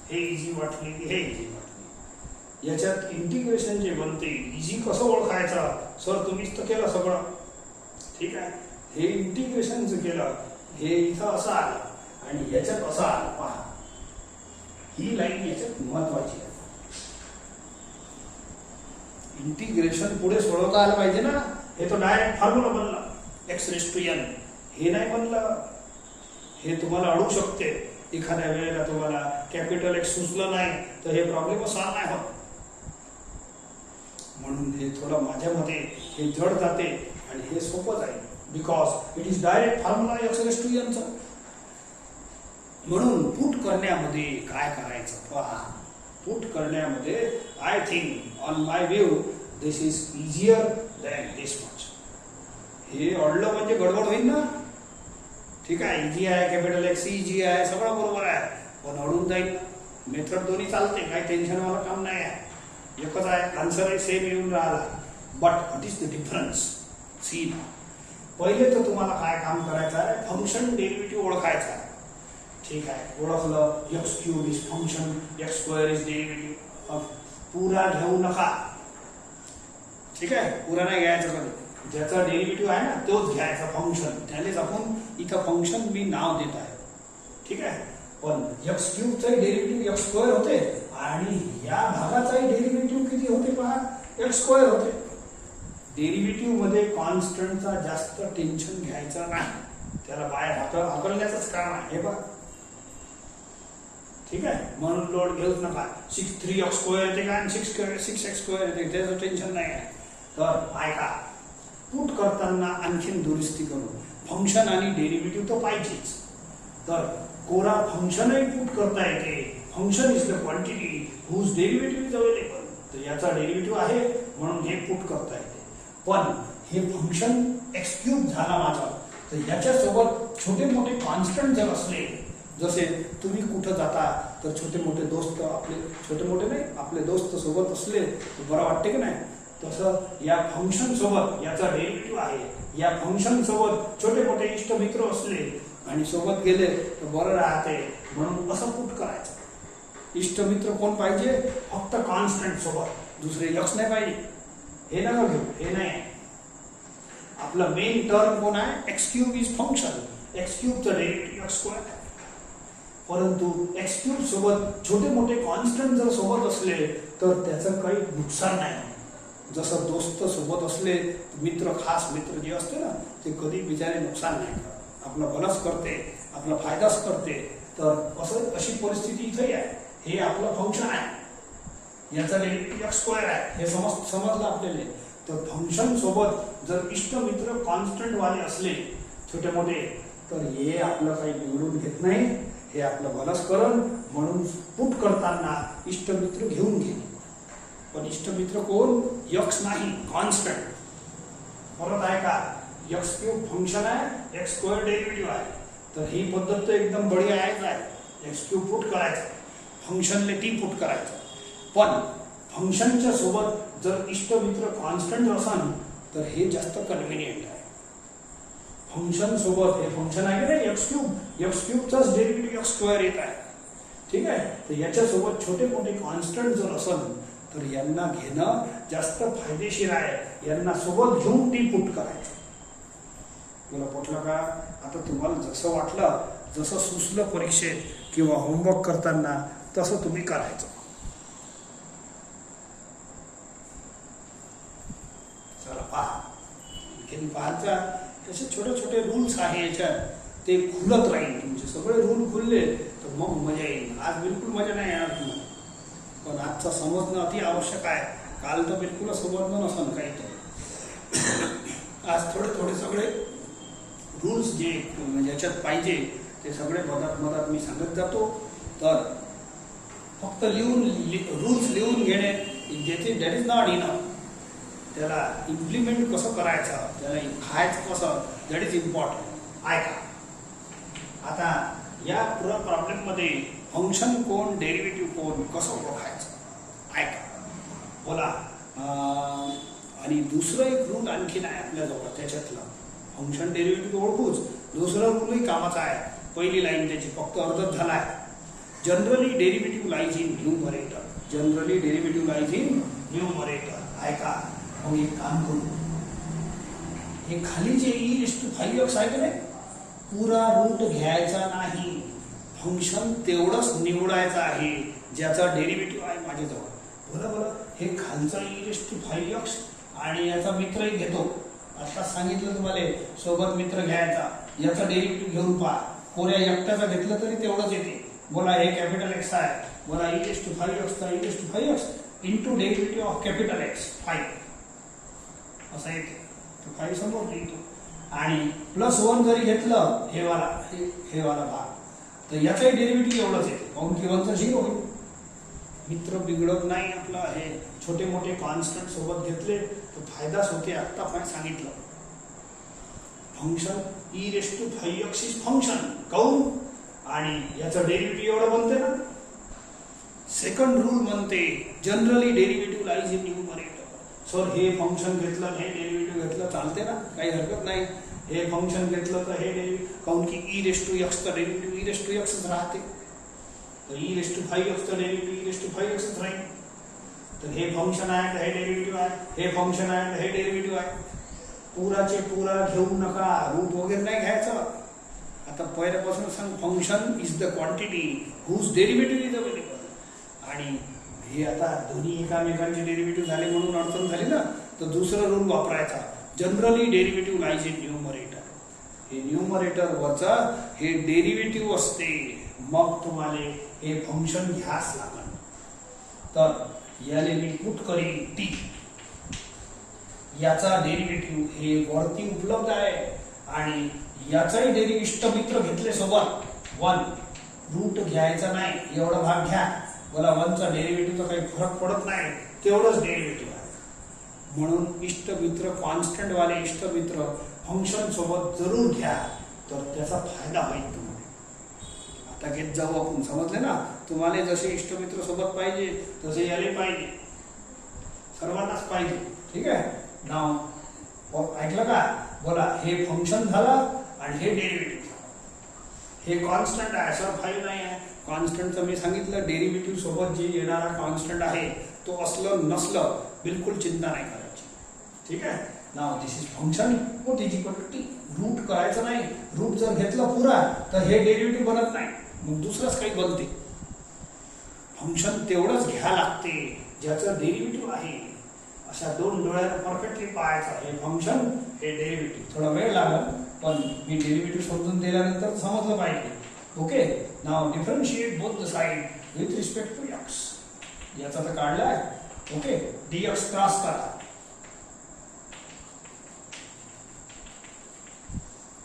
हे इझी वाटले की हे इझी वाटले. याच्यात इंटिग्रेशन जे बनते इझी कसं ओळखायचं सर तुम्हीच तर केलं सगळं, ठीक आहे. हे इंटिग्रेशन जे केलं हे इथं असं आलं आणि याच्यात असं आलं. पहा ही लाईन याच्यात महत्वाची आहे. इंटिग्रेशन पुढे सोडवता आलं पाहिजे ना. हे तो डायरेक्ट फॉर्म्युला बनला x⁻n. हे नाही बनलं. हे तुम्हाला अडू शकते एखाद्या वेळेला. तुम्हाला कॅपिटल X सुचलं नाही तर हे प्रॉब्लेम सॉल्व्ह नाही होत. म्हणून हे थोडं माझ्या मते हे जड जाते आणि हे सोपं जाईल because it is direct formula x⁻n चा. म्हणून पुट करण्यामध्ये काय करायचं पहा. पुट करण्यामध्ये I think on my view this is easier than this much. हे अडलं म्हणजे गडबड होईल ना. ठीक आहे, इझी आहे, कॅपिटल X इझी आहे, सगळं बरोबर आहे, पण अडून जाईल. मेथड दोन्ही चालते, काही टेन्शन वाला काम नाही आहे. एकच आहे, आन्सर सेम येऊन राहिला. But what is the difference see. पहिले तर तुम्हाला काय काम करायचं आहे, फंक्शन डेरिव्हेटिव्ह ओळखायचा आहे. ठीक आहे, ओळखलं x³ is function, x² is derivative. पुरा घेऊ नका, ठीक आहे, पुरा नाही घ्यायचं कधी. ज्याचा डेरिव्हेटिव्ह आहे ना तोच घ्यायचा फंक्शन. त्यानेच आपण इथं फंक्शन मी नाव देत आहे, ठीक आहे. पण x³ चा डेरिव्हेटिव्ह x² होते आणि या भागाचाही डेरिव्हेटिव्ह किती होते पहा, x² होते. डेरिव्हेटिव्ह मध्ये कॉन्स्टंटचा जास्त टेन्शन घ्यायचं नाही, त्याला बाहेर हाकलण्याचंच काम आहे. हे बघा, ठीक आहे. म्हणून लोड घेऊच नका. 3x² येते का आणि 6x² येते त्याचं टेन्शन नाही आहे. तर ऐका, पुट करताना आणखीन दुरुस्ती करू. फंक्शन आणि डेरिव्हेटिव्ह तर पाहिजेच. तर कोरा फंक्शनही पुट करता येते. Function is the quantity whose derivative is available. तर याचा डेरिव्हेटिव्ह आहे म्हणून हे पुट करता येते. पण हे फंक्शन x³ झाला माझा, तर याच्यासोबत छोटे मोठे कॉन्स्टंट जर असले, जसे तुम्ही कुठं जाता तर छोटे मोठे दोस्त आपले, छोटे मोठे नाही आपले दोस्त सोबत असले तर बरं वाटते की नाही. तसं या फंक्शन सोबत याचा डेरिव्हेटिव्ह आहे. या फंक्शन सोबत छोटे मोठे इष्टमित्र असले आणि सोबत गेले तर बरं राहते. म्हणून असं पुट करायचं. इष्टमित्र कोण पाहिजे, फक्त कॉन्स्टंट सोबत, दुसरे x नाही पाहिजे. हे नका घेऊ, हे नाही. आपलं मेन टर्म कोण आहे, x³ इज फंक्शन. x³ चा डेरिव्हेटिव्ह x² आहे. परंतु x³ सोबत छोटे मोठे कॉन्स्टंट जर सोबत असले तर त्याचं काही नुकसान नाही. जसं दोस्त सोबत असले, मित्र, खास मित्र जे असते ना, ते कधी बिचारे नुकसान नाही करत, आपला भलाच करते, आपला फायदाच करते. तर असं अशी परिस्थिती इथे आहे. हे आपलं फंक्शन आहे, याचा डेरिव्हेटिव्ह x² आहे, हे समजलं आपल्याला. तर फंक्शन सोबत जर इष्टमित्र कॉन्स्टंट वाले असले छोटे मोठे, तर हे आपलं काही निवडून घेत नाही, हे आपलं भलाच करण. म्हणून पुट करताना इष्टमित्र घेऊन घे. पण इष्टमित्र कोण, x नाही, कॉन्स्टंट. परत आहे का, x³ फंक्शन आहे, x² डेरिव्हेटिव्ह आहे. तर ही पद्धत तर एकदम बढिया आहे. x³ पुट करायचं, फंक्शनले t पुट करायचं. पण फंक्शनच्या सोबत जर इष्टमित्र कॉन्स्टंट असेल तर हे जास्त कन्व्हिनियंट आहे. फंक्शन सोबत हे फंक्शन आहे की नाही x³ चाच डेरिव्हेटिव्ह x² येत आहे, ठीक आहे. तर याच्यासोबत छोटे मोठे कॉन्स्टंट जर असेल तर यांना घेणं जास्त फायदेशीर आहे. यांना सोबत घेऊन टी पुट करायचं. बोला पटलं का? आता तुम्हाला जसं वाटलं, जसं सुचलं परीक्षेत किंवा होमवर्क करताना तसं तुम्ही करायचं. चला पहा, आणखीन पाहायचा तसे छोटे छोटे रूल्स आहे याच्यात, ते खुलत राहील. तुमचे सगळे रूल खुलले तर मग मजा येईल. आज बिलकुल मजा नाही येणार तुम्हाला, पण आजचा समजणं अति आवश्यक आहे. काल तर बिलकुल समजणं नसन काही. तर आज थोडे थोडे सगळे रूल्स जे याच्यात पाहिजे ते सगळे मदत मी सांगत जातो. तर फक्त रूल्स लिहून घेणे ज्याचे दॅट इज नॉट इनफ. त्याला इम्प्लिमेंट कसं करायचं, त्याला खायचं कसं, दॅट इज इम्पॉर्टंट. ऐका आता या पुरा प्रॉब्लेममध्ये फंक्शन कोण, डेरिव्हेटिव्ह कोण, कसं ओळखायचं ऐका. बोला आणि दुसरं एक रूल आणखीन आहे आपल्याजवळ त्याच्यातलं. फंक्शन डेरिव्हेटिव्ह ओळखूच, दुसरं रूलही कामाचा आहे. पहिली लाईन त्याची फक्त अर्धच झाला आहे. Generally derivative lies in numerator. Generally derivative lies in numerator. ऐका मग एक काम करू, हे खाली जे e⁵x आहे की नाही, पुरा रूट घ्यायचा नाही. फंक्शन तेवढंच निवडायचं आहे ज्याचा डेरिव्हेटिव्ह आहे माझ्याजवळ. बरोबर, हे खालचा e⁵x आणि याचा मित्रही घेतो. आता सांगितलं तुम्हाला सोबत मित्र घ्यायचा, याचा डेरिव्हेटिव्ह घेऊन पहा. कोण्या एकट्याचा घेतलं तरी तेवढंच येते. बोला हे कॅपिटल एक्स आहे, बोला e⁵x चा e⁵x into derivative of capital x 5 असं येते. तो 5 समोर लिहितो. आणि +1 जरी घेतलं हे वाला भाग, तर याचाही डेरिव्हेटिव्ह एवढंच येते. काऊन की 1चा 0 होईल. मित्र बिघडत नाही आपला. हे छोटे मोठे कॉन्स्टंट सोबत घेतले तर फायदाच होते. आत्ता पण सांगितलं फंक्शन e⁵x इज फंक्शन. काऊन? आणि याचं डेरिव्हेटिव्ह एवढं बनते ना. सेकंड रूल म्हणते generally derivative lies in numerator. Sir हे फंक्शन घेतलं, हे डेरिव्हेटिव्ह घेतलं चालते ना, काही हरकत नाही. हे फंक्शन घेतलं तर हे डेरिव्हेटिव्ह, काऊन की e⁵x चा डेरिव्हेटिव्ह e⁵x राहते. तर e⁵x चा डेरिव्हेटिव्ह e⁵x राहील. तर हे फंक्शन आहे तर हे डेरिव्हेटिव्ह आहे, हे फंक्शन आहे तर हे डेरिव्हेटिव्ह आहे. पुराचे पुरा घेऊ नका, रूट वगैरे नाही घ्यायचं. आता पहिल्यापासून सांग, function is the quantity whose derivative is available. आणि हे आता दोन्ही एकामेकांचे डेरिव्हेटिव्ह झाले म्हणून अडचण झाली ना, तर दुसरा रूल वापरायचा. Generally derivative lies in numerator. हे न्यूमरेटर वरचा हे डेरिव्हेटिव्ह असते, मग तुम्हाला हे फंक्शन घ्यास लागेल. तर याले मी पुट करीन टी. याचा डेरिव्हेटिव्ह हे वरती उपलब्ध आहे आणि याचाही डेरिव्हेटिव्ह इष्टमित्र घेतले सोबत 1. रूट घ्यायचा नाही, एवढा भाग घ्या. मला 1चा डेरिव्हेटिव्हचा काही फरक पडत नाही, तेवढंच डेरिव्हेटिव्ह आहे. म्हणून इष्टमित्र, कॉन्स्टंट वाले इष्टमित्र फंक्शन सोबत जरूर घ्या, तर त्याचा फायदा होईल तुम्हाला. आता घेत जाऊ आपण, समजले ना. तुम्हाला जसे इष्टमित्र सोबत पाहिजे तसे याले पाहिजे, सर्वांनाच पाहिजे. ठीक आहे. नाव ऐकलं का? बोला हे फंक्शन झालं आणि हे डेरिव्हेटिव्ह. हे कॉन्स्टंट आहे सर, 5 नाही आहे. कॉन्स्टंटचं मी सांगितलं, डेरिव्हेटिव्ह सोबत जे येणारा कॉन्स्टंट आहे तो असलं नसलं बिलकुल चिंता नाही करायची. ठीक आहे. Now this is function what is equal to T. Root करायचं नाही. रूट जर घेतलं पुरा तर हे डेरिव्हेटिव्ह बनत नाही, मग दुसरंच काही बनते. फंक्शन तेवढंच घ्या लागते ज्याचं डेरिव्हेटिव्ह आहे. अशा दोन डोळ्यात परफेक्टली पाहायचं, हे फंक्शन हे डेरिव्हेटिव्ह. थोडा वेळ लागेल, पण मी डेरिव्हेटिव्ह समजून दिल्यानंतर समजलं पाहिजे. ओके. नाव differentiate both the side with respect to x. याचा तर काढलाय. ओके. dx क्रॉस करा.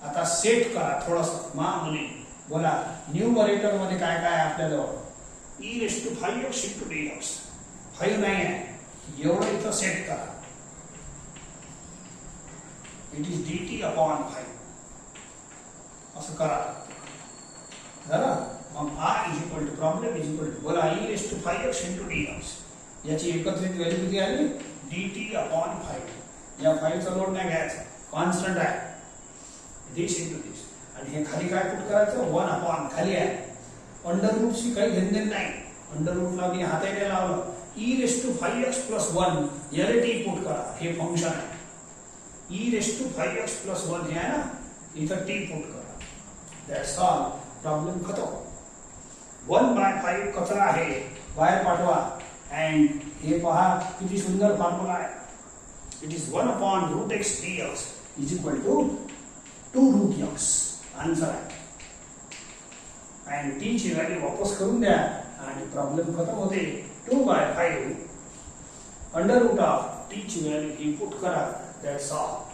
आता सेट करा थोडंसं मामुली. बोला न्यूमरेटर मध्ये काय काय आपल्याजवळ e⁵x इंटू dx. 5 नाही आहे, एवढं इथं सेट करा. इट इज dt/5 असं करा. झालं. मग r is equal to problem is equal to बोला e⁵x इंटू dx. याची एकत्रित व्हॅल्यू किती आली? dt/5. या 5चा लोड नाही घ्यायचा, कॉन्स्टंट आहे. दिस इंटू दिस. आणि हे खाली काय पुट करायचं? 1/, खाली आहे. अंडर रूटशी काही घेणदेण नाही. अंडर रूटला मी हाताने लावलं. e⁵x + 1 याला टी पुट करा. हे फंक्शन आहे. e⁵x + 1 हे आहे ना, इथं टी पुट करा. That's all. प्रॉब्लेम खतम. 1/5 कचरा आहे, बाहेर पाठवा. अँड हे पहा किती सुंदर फॉर्म्युला आहे. It is 1/√x dx is equal to 2√x. Answer आहे. अँड टी ची व्हॅल्यू वापस करून द्या आणि प्रॉब्लेम खतम होते. 2/5 √of टी ची व्हॅल्यू इनपुट करा. That's all.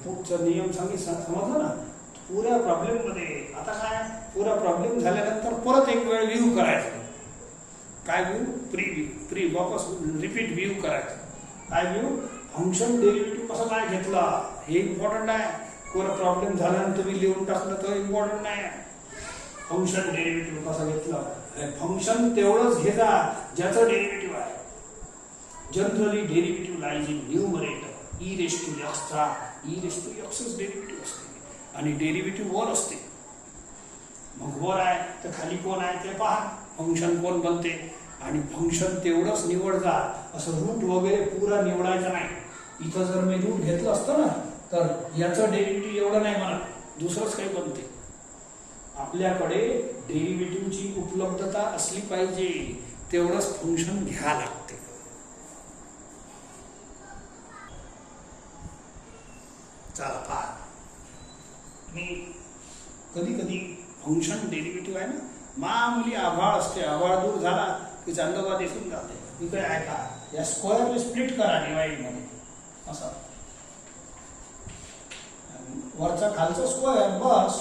पुढचा नियम समजला ना. पुऱ्या प्रॉब्लेम मध्ये आता काय, पुरा प्रॉब्लेम झाल्यानंतर परत एक वेळ व्ह्यू करायचं. काय व्ह्यू? प्री वापस रिपीट व्ह्यू करायचं. काय व्ह्यू? फंक्शन डेरिव्हेटिव्ह कसं काय घेतला हे इम्पॉर्टंट आहे. पुरा प्रॉब्लेम झाल्यानंतर तुम्ही लिहून टाकलं तर इम्पॉर्टंट नाही. फंक्शन डेरिव्हेटिव्ह कसं घेतलं, फंक्शन तेवढंच घेता ज्याचं डेरिव्हेटिव्ह आहे. Generally derivative lies in numerator. e raised to x चा e raised to x derivative असते आणि डेरिव्हेटिव्ह वर असते. मग वर आहे तर खाली कोण आहे ते पहा. फंक्शन कोण बनते आणि फंक्शन तेवढंच निवडता. असं रूट वगैरे पुरा निवडायचा नाही. इथं जर मी रूट घेतलं असतं ना तर याचं डेरिव्हेटिव्ह एवढं नाही म्हणत, दुसरंच काही बनते. आपल्याकडे डेरिव्हेटिव्हची उपलब्धता असली पाहिजे, तेवढंच फंक्शन घ्या लागते. चला पहा. मी कधी कधी फंक्शन डेरिव्हेटिव्ह आहे ना, मामूली आभाळ असते, आभाळ दूर झाला की चांदोबा दिसून जाते. इकडे आहे का, या स्क्वेअरला स्प्लिट करा डिवाइड मध्ये. असं वरचा खालचा स्क्वेअर बस.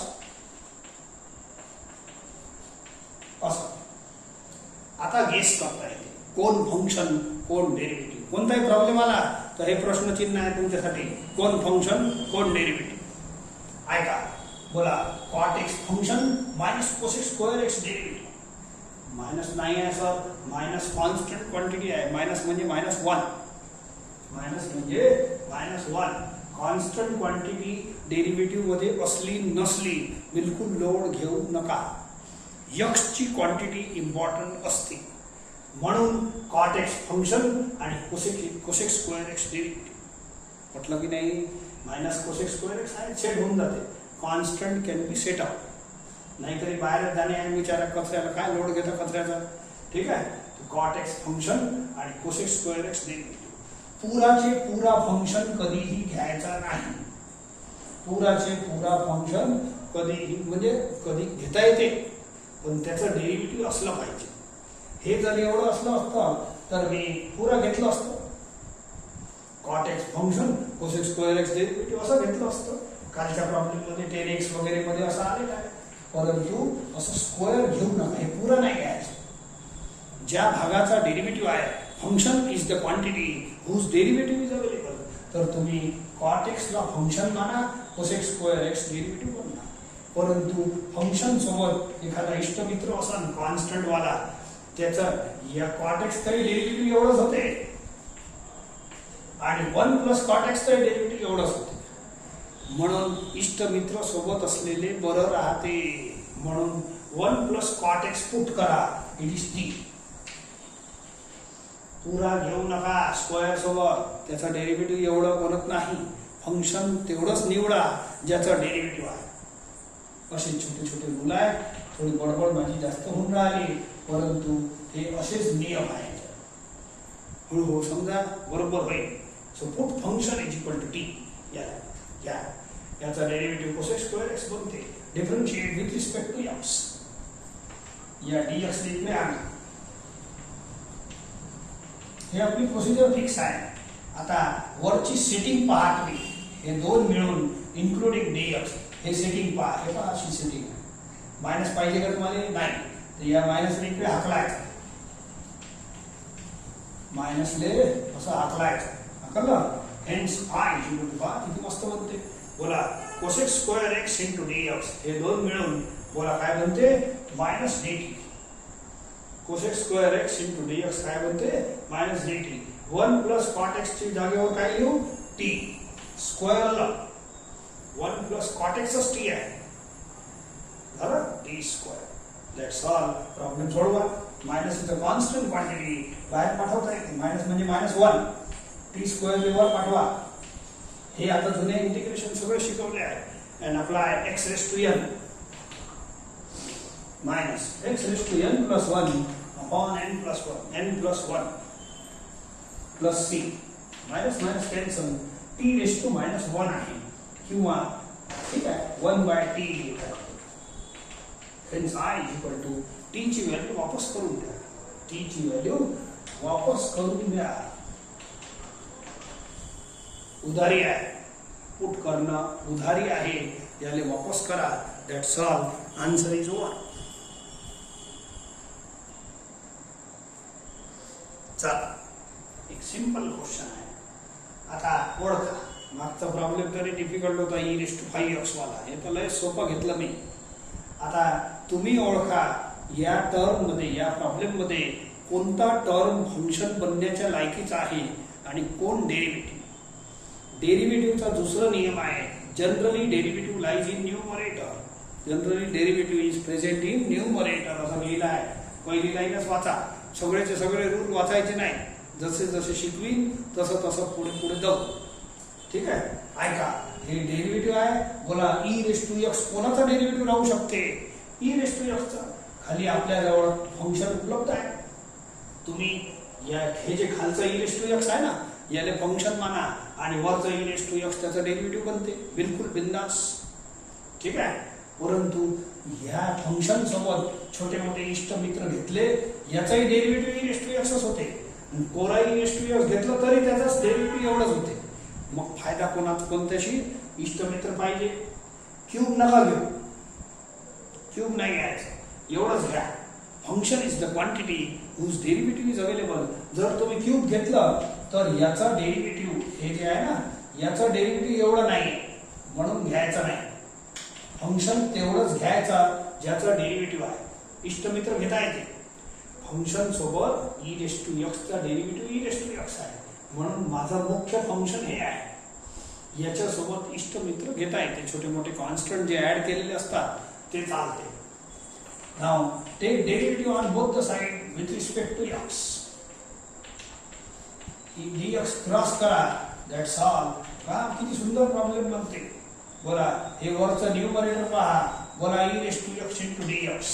असं आता गेस करता येते कोण फंक्शन कोण डेरिव्हेटिव्ह. कोणताही प्रॉब्लेम आला तर हे प्रश्नचिन्ह आहे तुमच्यासाठी. कोण फंक्शन कोण डेरिव्हेटिव्ह. ऐका, बोला. cot x function minus cosec square x derivative. Minus नाही आहे सर, मायनस कॉन्स्टंट क्वांटिटी आहे. मायनस म्हणजे -1. मायनस म्हणजे -1. कॉन्स्टंट क्वांटिटी डेरिव्हेटिव्ह मध्ये असली नसली बिलकुल लोड घेऊ नका. x ची क्वांटिटी इम्पॉर्टंट असते. म्हणून cot x फंक्शन आणि cosec स्क्वेअर x डेरिव्हेटिव्ह. म्हटलं की नाही, मायनस cosec स्क्वेअर x आहे, सेट होऊन जाते. Constant can be set up. नाहीतरी बाहेर जाणे आणि विचारा कचऱ्याला काय लोड घेता कचऱ्याचा. ठीक आहे. cot x फंक्शन आणि cosec स्क्वेअर x डेरिव्हेटिव्ह. पुराचे पुरा फंक्शन कधीही घ्यायचा नाही. पुराचे पुरा फंक्शन कधीही म्हणजे कधी घेता येते, पण त्याचं डेरिव्हेटिव्ह असलं पाहिजे. हे जर एवढं असलं असतं तर मी पुरा घेतलं असतं. cot x function cosec square x derivative असं घेतलं असतं. कालच्या प्रॉब्लेम मध्ये 10x वगैरे मध्ये असं आलेलं आहे. परंतु असं स्क्वेअर घेऊ नका, हे पुरा नाही घ्यायचं. ज्या भागाचा डेरिव्हेटिव्ह आहे, function is the quantity whose derivative is available, तर तुम्ही cot x ला फंक्शन माना, cosec स्क्वेअर x डेरिव्हेटिव्ह बनवा. परंतु फंक्शन सोबत एखादा इष्टमित्र असा कॉन्स्टंट वाला, त्याचं या cot x तरी डेरिव्हेटिव्ह एवढंच होते आणि 1 + cot x तरी डेरिव्हेटिव्ह एवढंच होते. म्हणून इष्टमित्र सोबत असलेले बरं राहते. म्हणून 1 + cot x पुट करा. It is T. पुरा घेऊ नका स्क्वेअर सोबत, त्याचा डेरिव्हेटिव्ह एवढं बनत नाही. फंक्शन तेवढंच निवडा ज्याचं डेरिव्हेटिव्ह आहे. असे छोटे छोटे मुलं आहेत. थोडी बडबड माझी जास्त होऊन राहिली, परंतु हे असेच नियम आहेत. हळूहळू समजा, बरोबर होईल. So put function is equal to t. याचा डेरिव्हेटिव्ह cosec स्क्वेअर x बनते. Differentiate with respect to x. या dx ने इकडे आणा. हे आपली प्रोसिजर फिक्स आहे. आता वरची सेटिंग पहा तुम्ही. हे दोन मिळून इन्क्लुडिंग dx हे सेटिंग पहा. हे पहा अशी सेटिंग आहे. मायनस पाहिजे का तुम्हाला? नाही. तर या मायनसने इकडे हाकलायचं. मायनसले असं हाकलायचं. हाकलं. हेन्स I किती मस्त बनते. बोला cosec square x into dx हे दोन मिळून बोला काय बनते? -dt. cosec square x into dx काय बनते? -dt. 1 + cot x ची जागेवर काय लिहू? t. स्क्वेअरला 1 + cot x च t आहे. झालं? t square. That's all. Problem सोडवा. Minus is a constant quantity. बाहेर पाठवता येते. मायनस म्हणजे -1. टी स्क्वेअर वर पाठवा. हे आता जुने इंटिग्रेशन सगळं शिकवले आहे. and apply x raised to n minus x raised to n plus 1 upon n plus 1 n plus 1 plus c minus minus cancel t raised to minus 1 आहे किंवा ठीक आहे 1 by t लिहितात. hence I is equal to t ची value वापस करून द्या. t ची व्हॅल्यू वापस करून द्या. उधारी आहे, पुट करणं उधारी आहे, याले वापस करा. That's all. Answer is 1. चला एक सिंपल क्वेश्चन आहे. आता ओळखा. मागचा प्रॉब्लेम तरी डिफिकल्ट होता e⁵x वाला. हे तर लय सोपं घेतलं मी. आता तुम्ही ओळखा या टर्म मध्ये या प्रॉब्लेम मध्ये कोणता टर्म फंक्शन बनण्याच्या लायकीचा आहे आणि कोण डेरिव्हेटिव्ह. डेरिव्हेटिव्हचा दुसरा नियम आहे generally derivative lies in numerator. Generally derivative is present in numerator असं लिहिलं आहे. पहिली लाईनच वाचा. सगळेचे सगळे रूल वाचायचे नाही. जसे जसे शिकवीन तसं तसं पुढे पुढे जाऊ. ठीक आहे. ऐका हे डेरिव्हेटिव्ह आहे. बोला e⁵x कोणाचा डेरिव्हेटिव्ह राहू शकते. e⁵x चा. खाली आपल्या जवळ फंक्शन उपलब्ध आहे. तुम्ही हे जे खालचं e⁵x आहे ना याले फंक्शन माना आणि वरचं e⁵x त्याचं डेरिव्हेटिव्ह बनते. बिलकुल बिंदास. ठीक आहे. परंतु ह्या फंक्शन सोबत छोटे मोठे इष्ट मित्र घेतले याचाही डेरिव्हेटिव्ह e⁵x होते. कोरा e⁵x घेतलं तरी त्याचाच डेरिव्हेटिव्ह एवढंच होते. मग फायदा कोणत्याशी इष्ट मित्र पाहिजे. क्यूब नका घेऊ. क्यूब नाही घ्यायचं. एवढंच घ्या. Function is the quantity whose derivative is available. जर तुम्ही क्यूब घेतलं तर याचा डेरिव्हेटिव्ह हे जे आहे ना याचा डेरिव्हेटिव्ह एवढं नाही म्हणून घ्यायचा नाही. फंक्शन तेवढंच घ्यायचा ज्याचा डेरिव्हेटिव्ह आहे. इष्टमित्र घेता येते. फंक्शन सोबत e⁵x चा डेरिव्हेटिव्ह e⁵x आहे म्हणून माझं मुख्य फंक्शन हे आहे. याच्यासोबत इष्टमित्र घेता येते. छोटे मोठे कॉन्स्टंट जे ऍड केलेले असतात ते चालते. Now take derivative on both the side with respect to x. dx cross करा. That's all. का किती सुंदर प्रॉब्लेम बनते. बोला हे वरचं न्यूमरेटर पहा. बोला e⁵x into dx.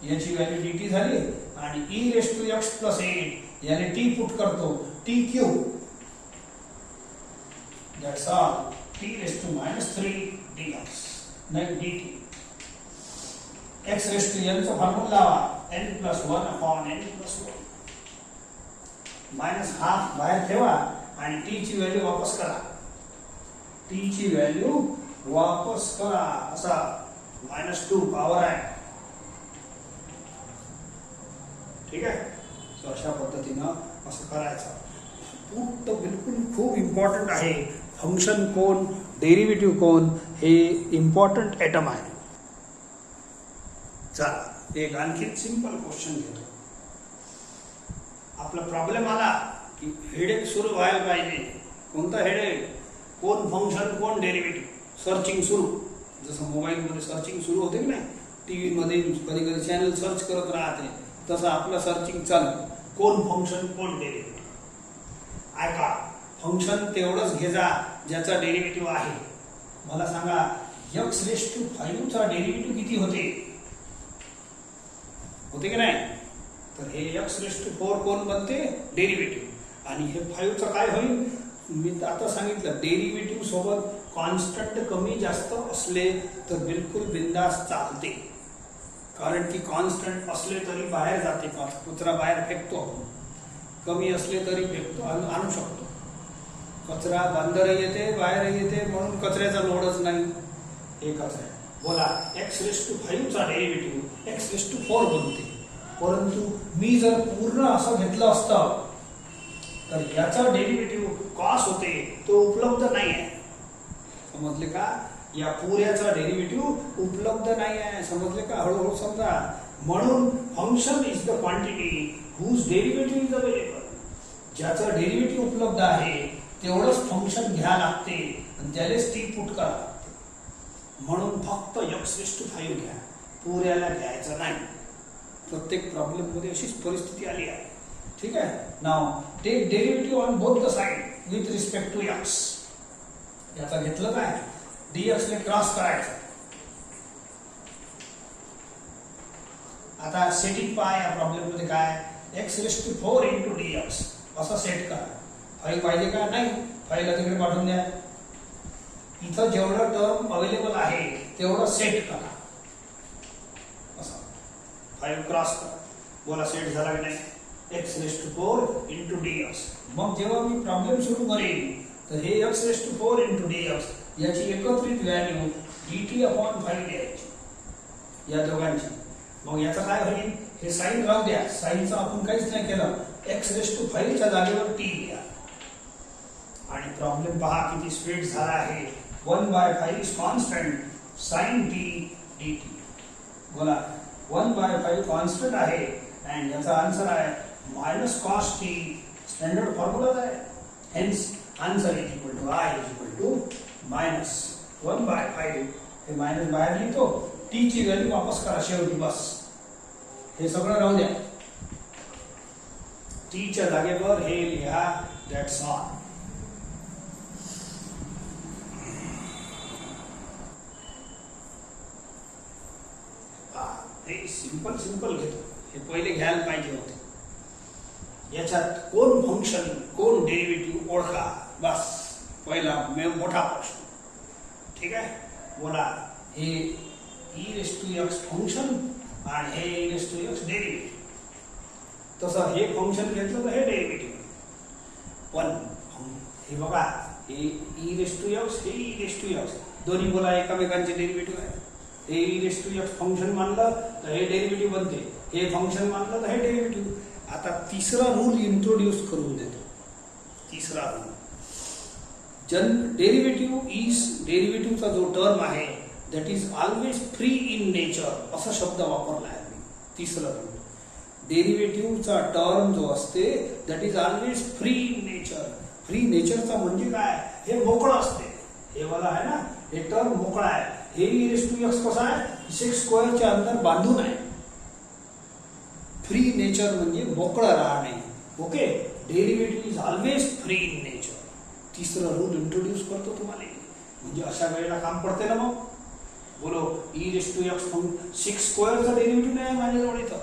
याची व्हॅल्यू dt झाली आणि e⁵x plus 8 याने t पुट करतो. t cube. That's all. t⁻³ dx नाही dt. x⁻n चा फॉर्म्युला लावा. n plus 1 upon n plus 1 minus half बाहेर ठेवा आणि t ची व्हॅल्यू वापस करा. t ची व्हॅल्यू वापस करा. असा -2 पॉवर आहे. ठीक आहे. सो अशा पद्धतीनं असं करायचं. पुट तर बिलकुल खूप इम्पॉर्टंट आहे. फंक्शन कोण डेरिव्हेटिव्ह कोण हे इम्पॉर्टंट ॲटम आहे. चला एक आणखी सिंपल क्वेश्चन घेतो. आपला प्रॉब्लेम आला की हेडेक सुरू व्हायला पाहिजे. कोणता हेडेक. कोण फंक्शन कोण डेरिव्हेटिव्ह. सर्चिंग सुरू. जसं मोबाईलमध्ये सर्चिंग सुरू होते की नाही. टीव्ही मध्ये कधी कधी चॅनल सर्च करत राहते तसं आपलं सर्चिंग चालू. कोण फंक्शन कोण डेरिव्हेटिव्ह. ऐका फंक्शन तेवढंच घे जा ज्याचा डेरिव्हेटिव्ह आहे. मला सांगा x⁵ चा डेरिव्हेटिव्ह किती होते की नाही. तर हे x⁴ कोण बनते डेरिव्हेटिव्ह आणि हे 5 चं काय होईल. मी आता सांगितलं डेरिव्हेटिव्ह सोबत कॉन्स्टंट कमी जास्त असले तर बिलकुल बिंदास चालते. कारण की कॉन्स्टंट असले तरी बाहेर जाते. कचरा बाहेर फेकतो आपण. कमी असले तरी फेकतो आणू शकतो. कचरा बंदरही येते बाहेर येते म्हणून कचऱ्याचा लोडच नाही. एकच आहे. बोला x⁵ चा डेरिव्हेटिव्ह x⁴ बनते. परंतु मी जर पूर्ण असं घेतलं असतं तर याचा डेरिव्हेटिव्ह कॉस होते तो उपलब्ध नाही आहे. समजले का. या पुऱ्याचा डेरिव्हेटिव्ह उपलब्ध नाही आहे. समजले का. हळूहळू समजा. म्हणून function is the quantity whose derivative is available. ज्याचा डेरिव्हेटिव्ह उपलब्ध आहे तेवढंच फंक्शन घ्या लागते आणि त्यालाच टी पुट करा लागते. म्हणून फक्त x⁵ घ्या. पुऱ्याला घ्यायचं नाही. प्रत्येक प्रॉब्लेम मध्ये अशीच परिस्थिती आली आहे. ठीक आहे. Now take derivative on both the side with respect to x. याचा घेतलं काय dx ने क्रॉस करायचं. आता सेटिंग पहा या प्रॉब्लेम मध्ये काय x⁴ into dx असं सेट करा. फाईल पाहिजे का नाही, फाईलला तिकडे पाठवून द्या. इथं जेवढं टर्म अवेलेबल आहे तेवढं सेट करा. असं फाईल क्रॉस करा. बोला सेट झाला की नाही. x⁴ into dx. मग जेव्हा मी प्रॉब्लेम सुरू करेन तर हे x⁴ into dx याची एकत्रित व्हॅल्यू dt/5 द्यायची या दोघांची. मग याचं काय होईल, हे साइन राहू द्या, साइनचं आपण काहीच नाही केलं. x⁵ च्या जागेवर t घ्या आणि प्रॉब्लेम पहा किती स्पीड झाला आहे. 1/5 is constant sin t dt. बोला 1/5 कॉन्स्टंट आहे आणि याचा आन्सर आहे -cos t. स्टँडर्ड फॉर्म्युला आहे. Hence answer is equal to I is equal to -1/5. हे मायनस बाहेर लिहितो, t ची व्हॅल्यू वापस करा शेवटी. बस हे सगळं राहू द्या. t च्या जागेवर हे लिहा. That's all. हे सिंपल घेतो. हे पहिले घ्यायला पाहिजे होते. याच्यात कोण फंक्शन कोण डेरिव्हेटिव्ह ओळखा. बस पहिला मोठा प्रश्न. ठीक आहे. बोला हे e⁻x फंक्शन आणि हे e⁻x डेरिव्हेटिव्ह. तसं हे फंक्शन घेतलं तर हे डेरिव्हेटिव्ह. पण हे बघा हे e⁻x हे e⁻x दोन्ही बोला एकामेकांचे डेरिव्हेटिव्ह आहे. हे e⁻x फंक्शन मानलं तर हे डेरिव्हेटिव्ह बनते. हे फंक्शन मानलं तर हे डेरिव्हेटिव्ह. आता तिसरा रूल इंट्रोड्यूस करून देतो. तिसरा रूल डेरिव्हेटिव्हचा जो टर्म आहे that is always free in nature असा शब्द वापरला आहे मी. तिसरा रूल डेरिव्हेटिव्हचा टर्म जो असते that is always free in nature. Free नेचरचा म्हणजे काय, हे मोकळं असते. हे वाला आहे ना, हे टर्म मोकळा आहे. हे e⁻x कसा आहे sec² च्या अंदर बांधून आहे. फ्री नेचर म्हणजे मोकळं राहणे. Okay. Derivative is always free in nature. तिसरा रूल इंट्रोड्यूस करतो तुम्हाला, म्हणजे अशा वेळेला काम पडते ना. मग बोलो e⁻x sec² चा डेरिव्हेटिव्ह नाही माझ्याजवळ. इथं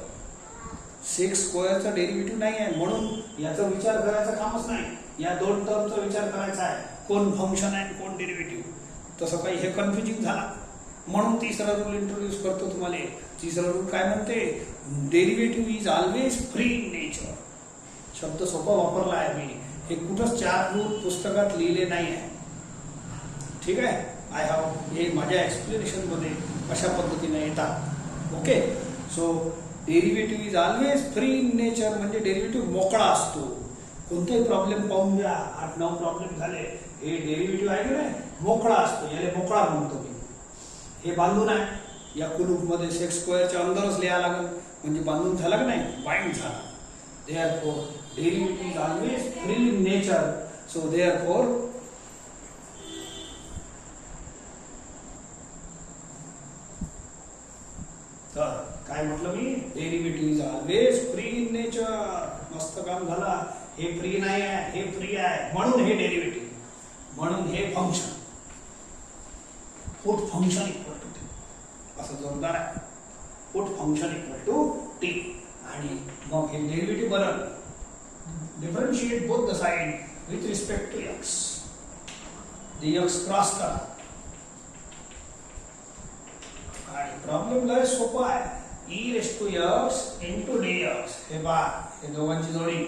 sec² चा डेरिव्हेटिव्ह नाही आहे म्हणून याचा विचार करायचा कामच नाही. या दोन टर्मचा विचार करायचा आहे, कोण फंक्शन आहे कोण डेरिव्हेटिव्ह. तसं काही हे कन्फ्युजिंग झाला म्हणून तिसरा रूल इंट्रोड्यूस करतो तुम्हाला. तिसरा रूल काय म्हणते, derivative is always free in nature. शब्द सोपा वापरला आहे मी. हे कुठंच 4 रूल पुस्तकात लिहिले नाही आहे. ठीक आहे. आय हॅव हे माझ्या एक्सप्लेनेशन मध्ये अशा पद्धतीने येतात. Okay. So derivative is always free in nature म्हणजे डेरिव्हेटिव्ह मोकळा असतो. कोणताही प्रॉब्लेम पाहून घ्या, 8-9 प्रॉब्लेम झाले. हे डेरिव्हेटिव्ह आहे की नाही मोकळा असतो. याला मोकळा म्हणतो मी. हे बांधून आहे या कुलूप मध्ये sec² च्या अंदरच लिहायला लागेल म्हणजे बांधून झाला की नाही, बाइंड झाला. Therefore derivative is always free in nature. So therefore तर काय म्हटलं मी, derivative is always free in nature. मस्त काम झाला. हे फ्री नाही आहे, हे फ्री आहे म्हणून हे डेरिव्हेटिव्ह. म्हणून हे function put function equal to t असं जोरदार आहे. Put function equal to t आणि मग हे डेरिव्हेटिव्ह बनल. Differentiate both the side with respect to x. dx cross करा आणि प्रॉब्लेम लय सोपा आहे. e⁻x into dx. हे पहा हे दोघांची जोडी.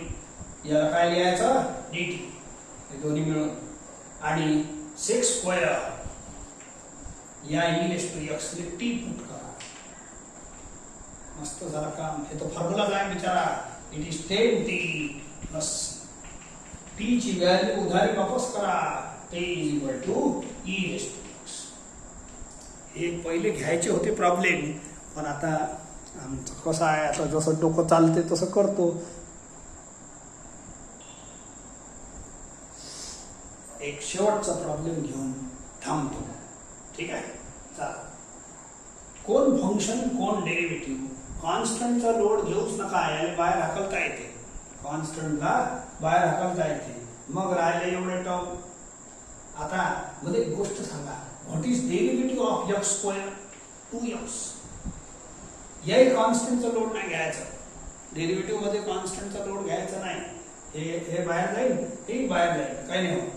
याला काय लिहायचं dt. हे दोन्ही मिळून आणि sec² या e⁻x ने t पुट करा. मस्त झाला काम. हे तो फॉर्म्युला आहे बिचारा. It is 10t plus t ची व्हॅल्यू उधारी वापस करा. t is equal to e⁻x. हे पहिले घ्यायचे होते प्रॉब्लेम पण आता आमचं कसं आहे, आता जसं डोकं चालते तसं करतो. एक शेवटचा प्रॉब्लेम घेऊन थांबतो. ठीक आहे. चला. कोण फंक्शन कोण डेरिव्हेटिव्ह. कॉन्स्टंटचा लोड घेऊच नका. याला बाहेर हाकलता येते. कॉन्स्टंटला बाहेर हाकलता येते. मग राहिले एवढे टर्म. आता मध्ये एक गोष्ट सांगा, what is derivative of x square? 2x. याही कॉन्स्टंटचा लोड नाही घ्यायचा. डेरिव्हेटिव्ह मध्ये कॉन्स्टंटचा लोड घ्यायचा नाही. हे बाहेर जाईल, हे बाहेर जाईल, काही नाही होत.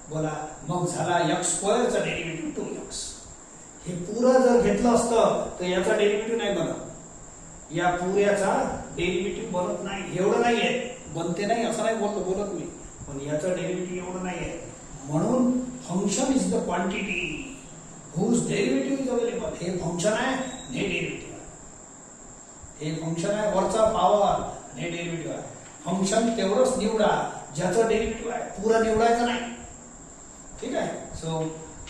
बोला मग झाला एक्स स्क्वेअरचा डेरिव्हेटिव्ह 2x. हे पुरं जर घेतलं असतं तर याचा डेरिव्हेटिव्ह नाही बनत. या पुऱ्याचा डेरिव्हेटिव्ह बनत नाही. एवढं नाहीये, बनते नाही असं नाही बोलत मी, पण याचा डेरिव्हेटिव्ह एवढं नाहीये. म्हणून function is the quantity whose derivative is available. हे फंक्शन आहे, हे डेरिव्हेटिव्ह आहे. हे फंक्शन आहे वरचा पॉवर, हे डेरिव्हेटिव्ह आहे. फंक्शन तेवढंच निवडा ज्याचं डेरिव्हेटिव्ह आहे, पुरा निवडायचं नाही. ठीक आहे. सो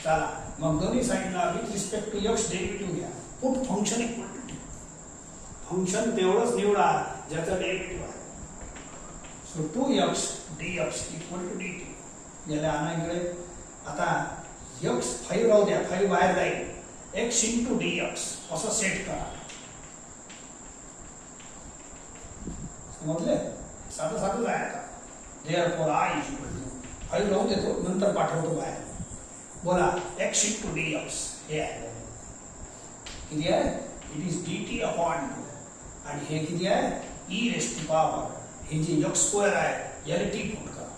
चला मग दोन्ही साईडला with respect to X derivative घ्या. Put function equal to T. Function तेवढंच निवडा ज्याचं डेरिव्हेटिव्ह आहे. So 2x dx equal to dt. याला आणा इकडे. आता x 5 राहू द्या, 5 बाहेर जाईल. x इंटू dx असं सेट करा. समजले? साधं साधं आहे आता. therefore I is equal to 5 राहू देतो, नंतर पाठवतो बाहेर. बोला x इंटू dx हे आहे. किती आहे? It is dt upon 2. आणि हे किती आहे? e raise to power. हे जे x स्क्वेअर आहे याला t पुट करा.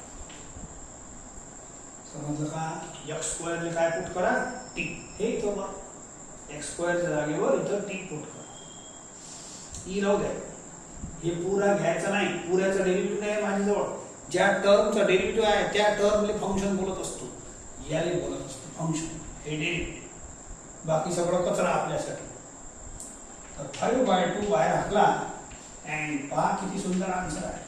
समजलं का? x स्क्वेअर ने काय पुट करा? t. हे इथं बघ, x स्क्वेअरच्या जागेवर इथं t पुट करा. e राहू द्या. हे पुरा घ्यायचं नाही, पुऱ्याचा डेरिव्हेटिव्ह नाही माझ्याजवळ. ज्या टर्मचा डेरिव्हेटिव्ह आहे त्या टर्मले फंक्शन बोलत असतो, याले बोलत असतो फंक्शन. हे डेरिव्हेटिव्ह, बाकी सगळं कचरा आपल्यासाठी. तर 5/2 बाहेर हाकला अँड पहा किती सुंदर आन्सर आहे.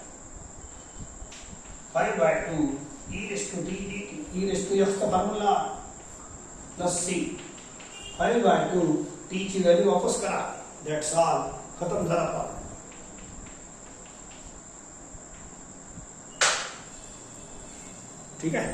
5/2 e raise to t dt. e raise to x चा फॉर्म्युला प्लस c. 5/2 t ची व्हॅल्यू वापस करा. That's all. खतम झाला प्रॉब्लेम. ठीक आहे.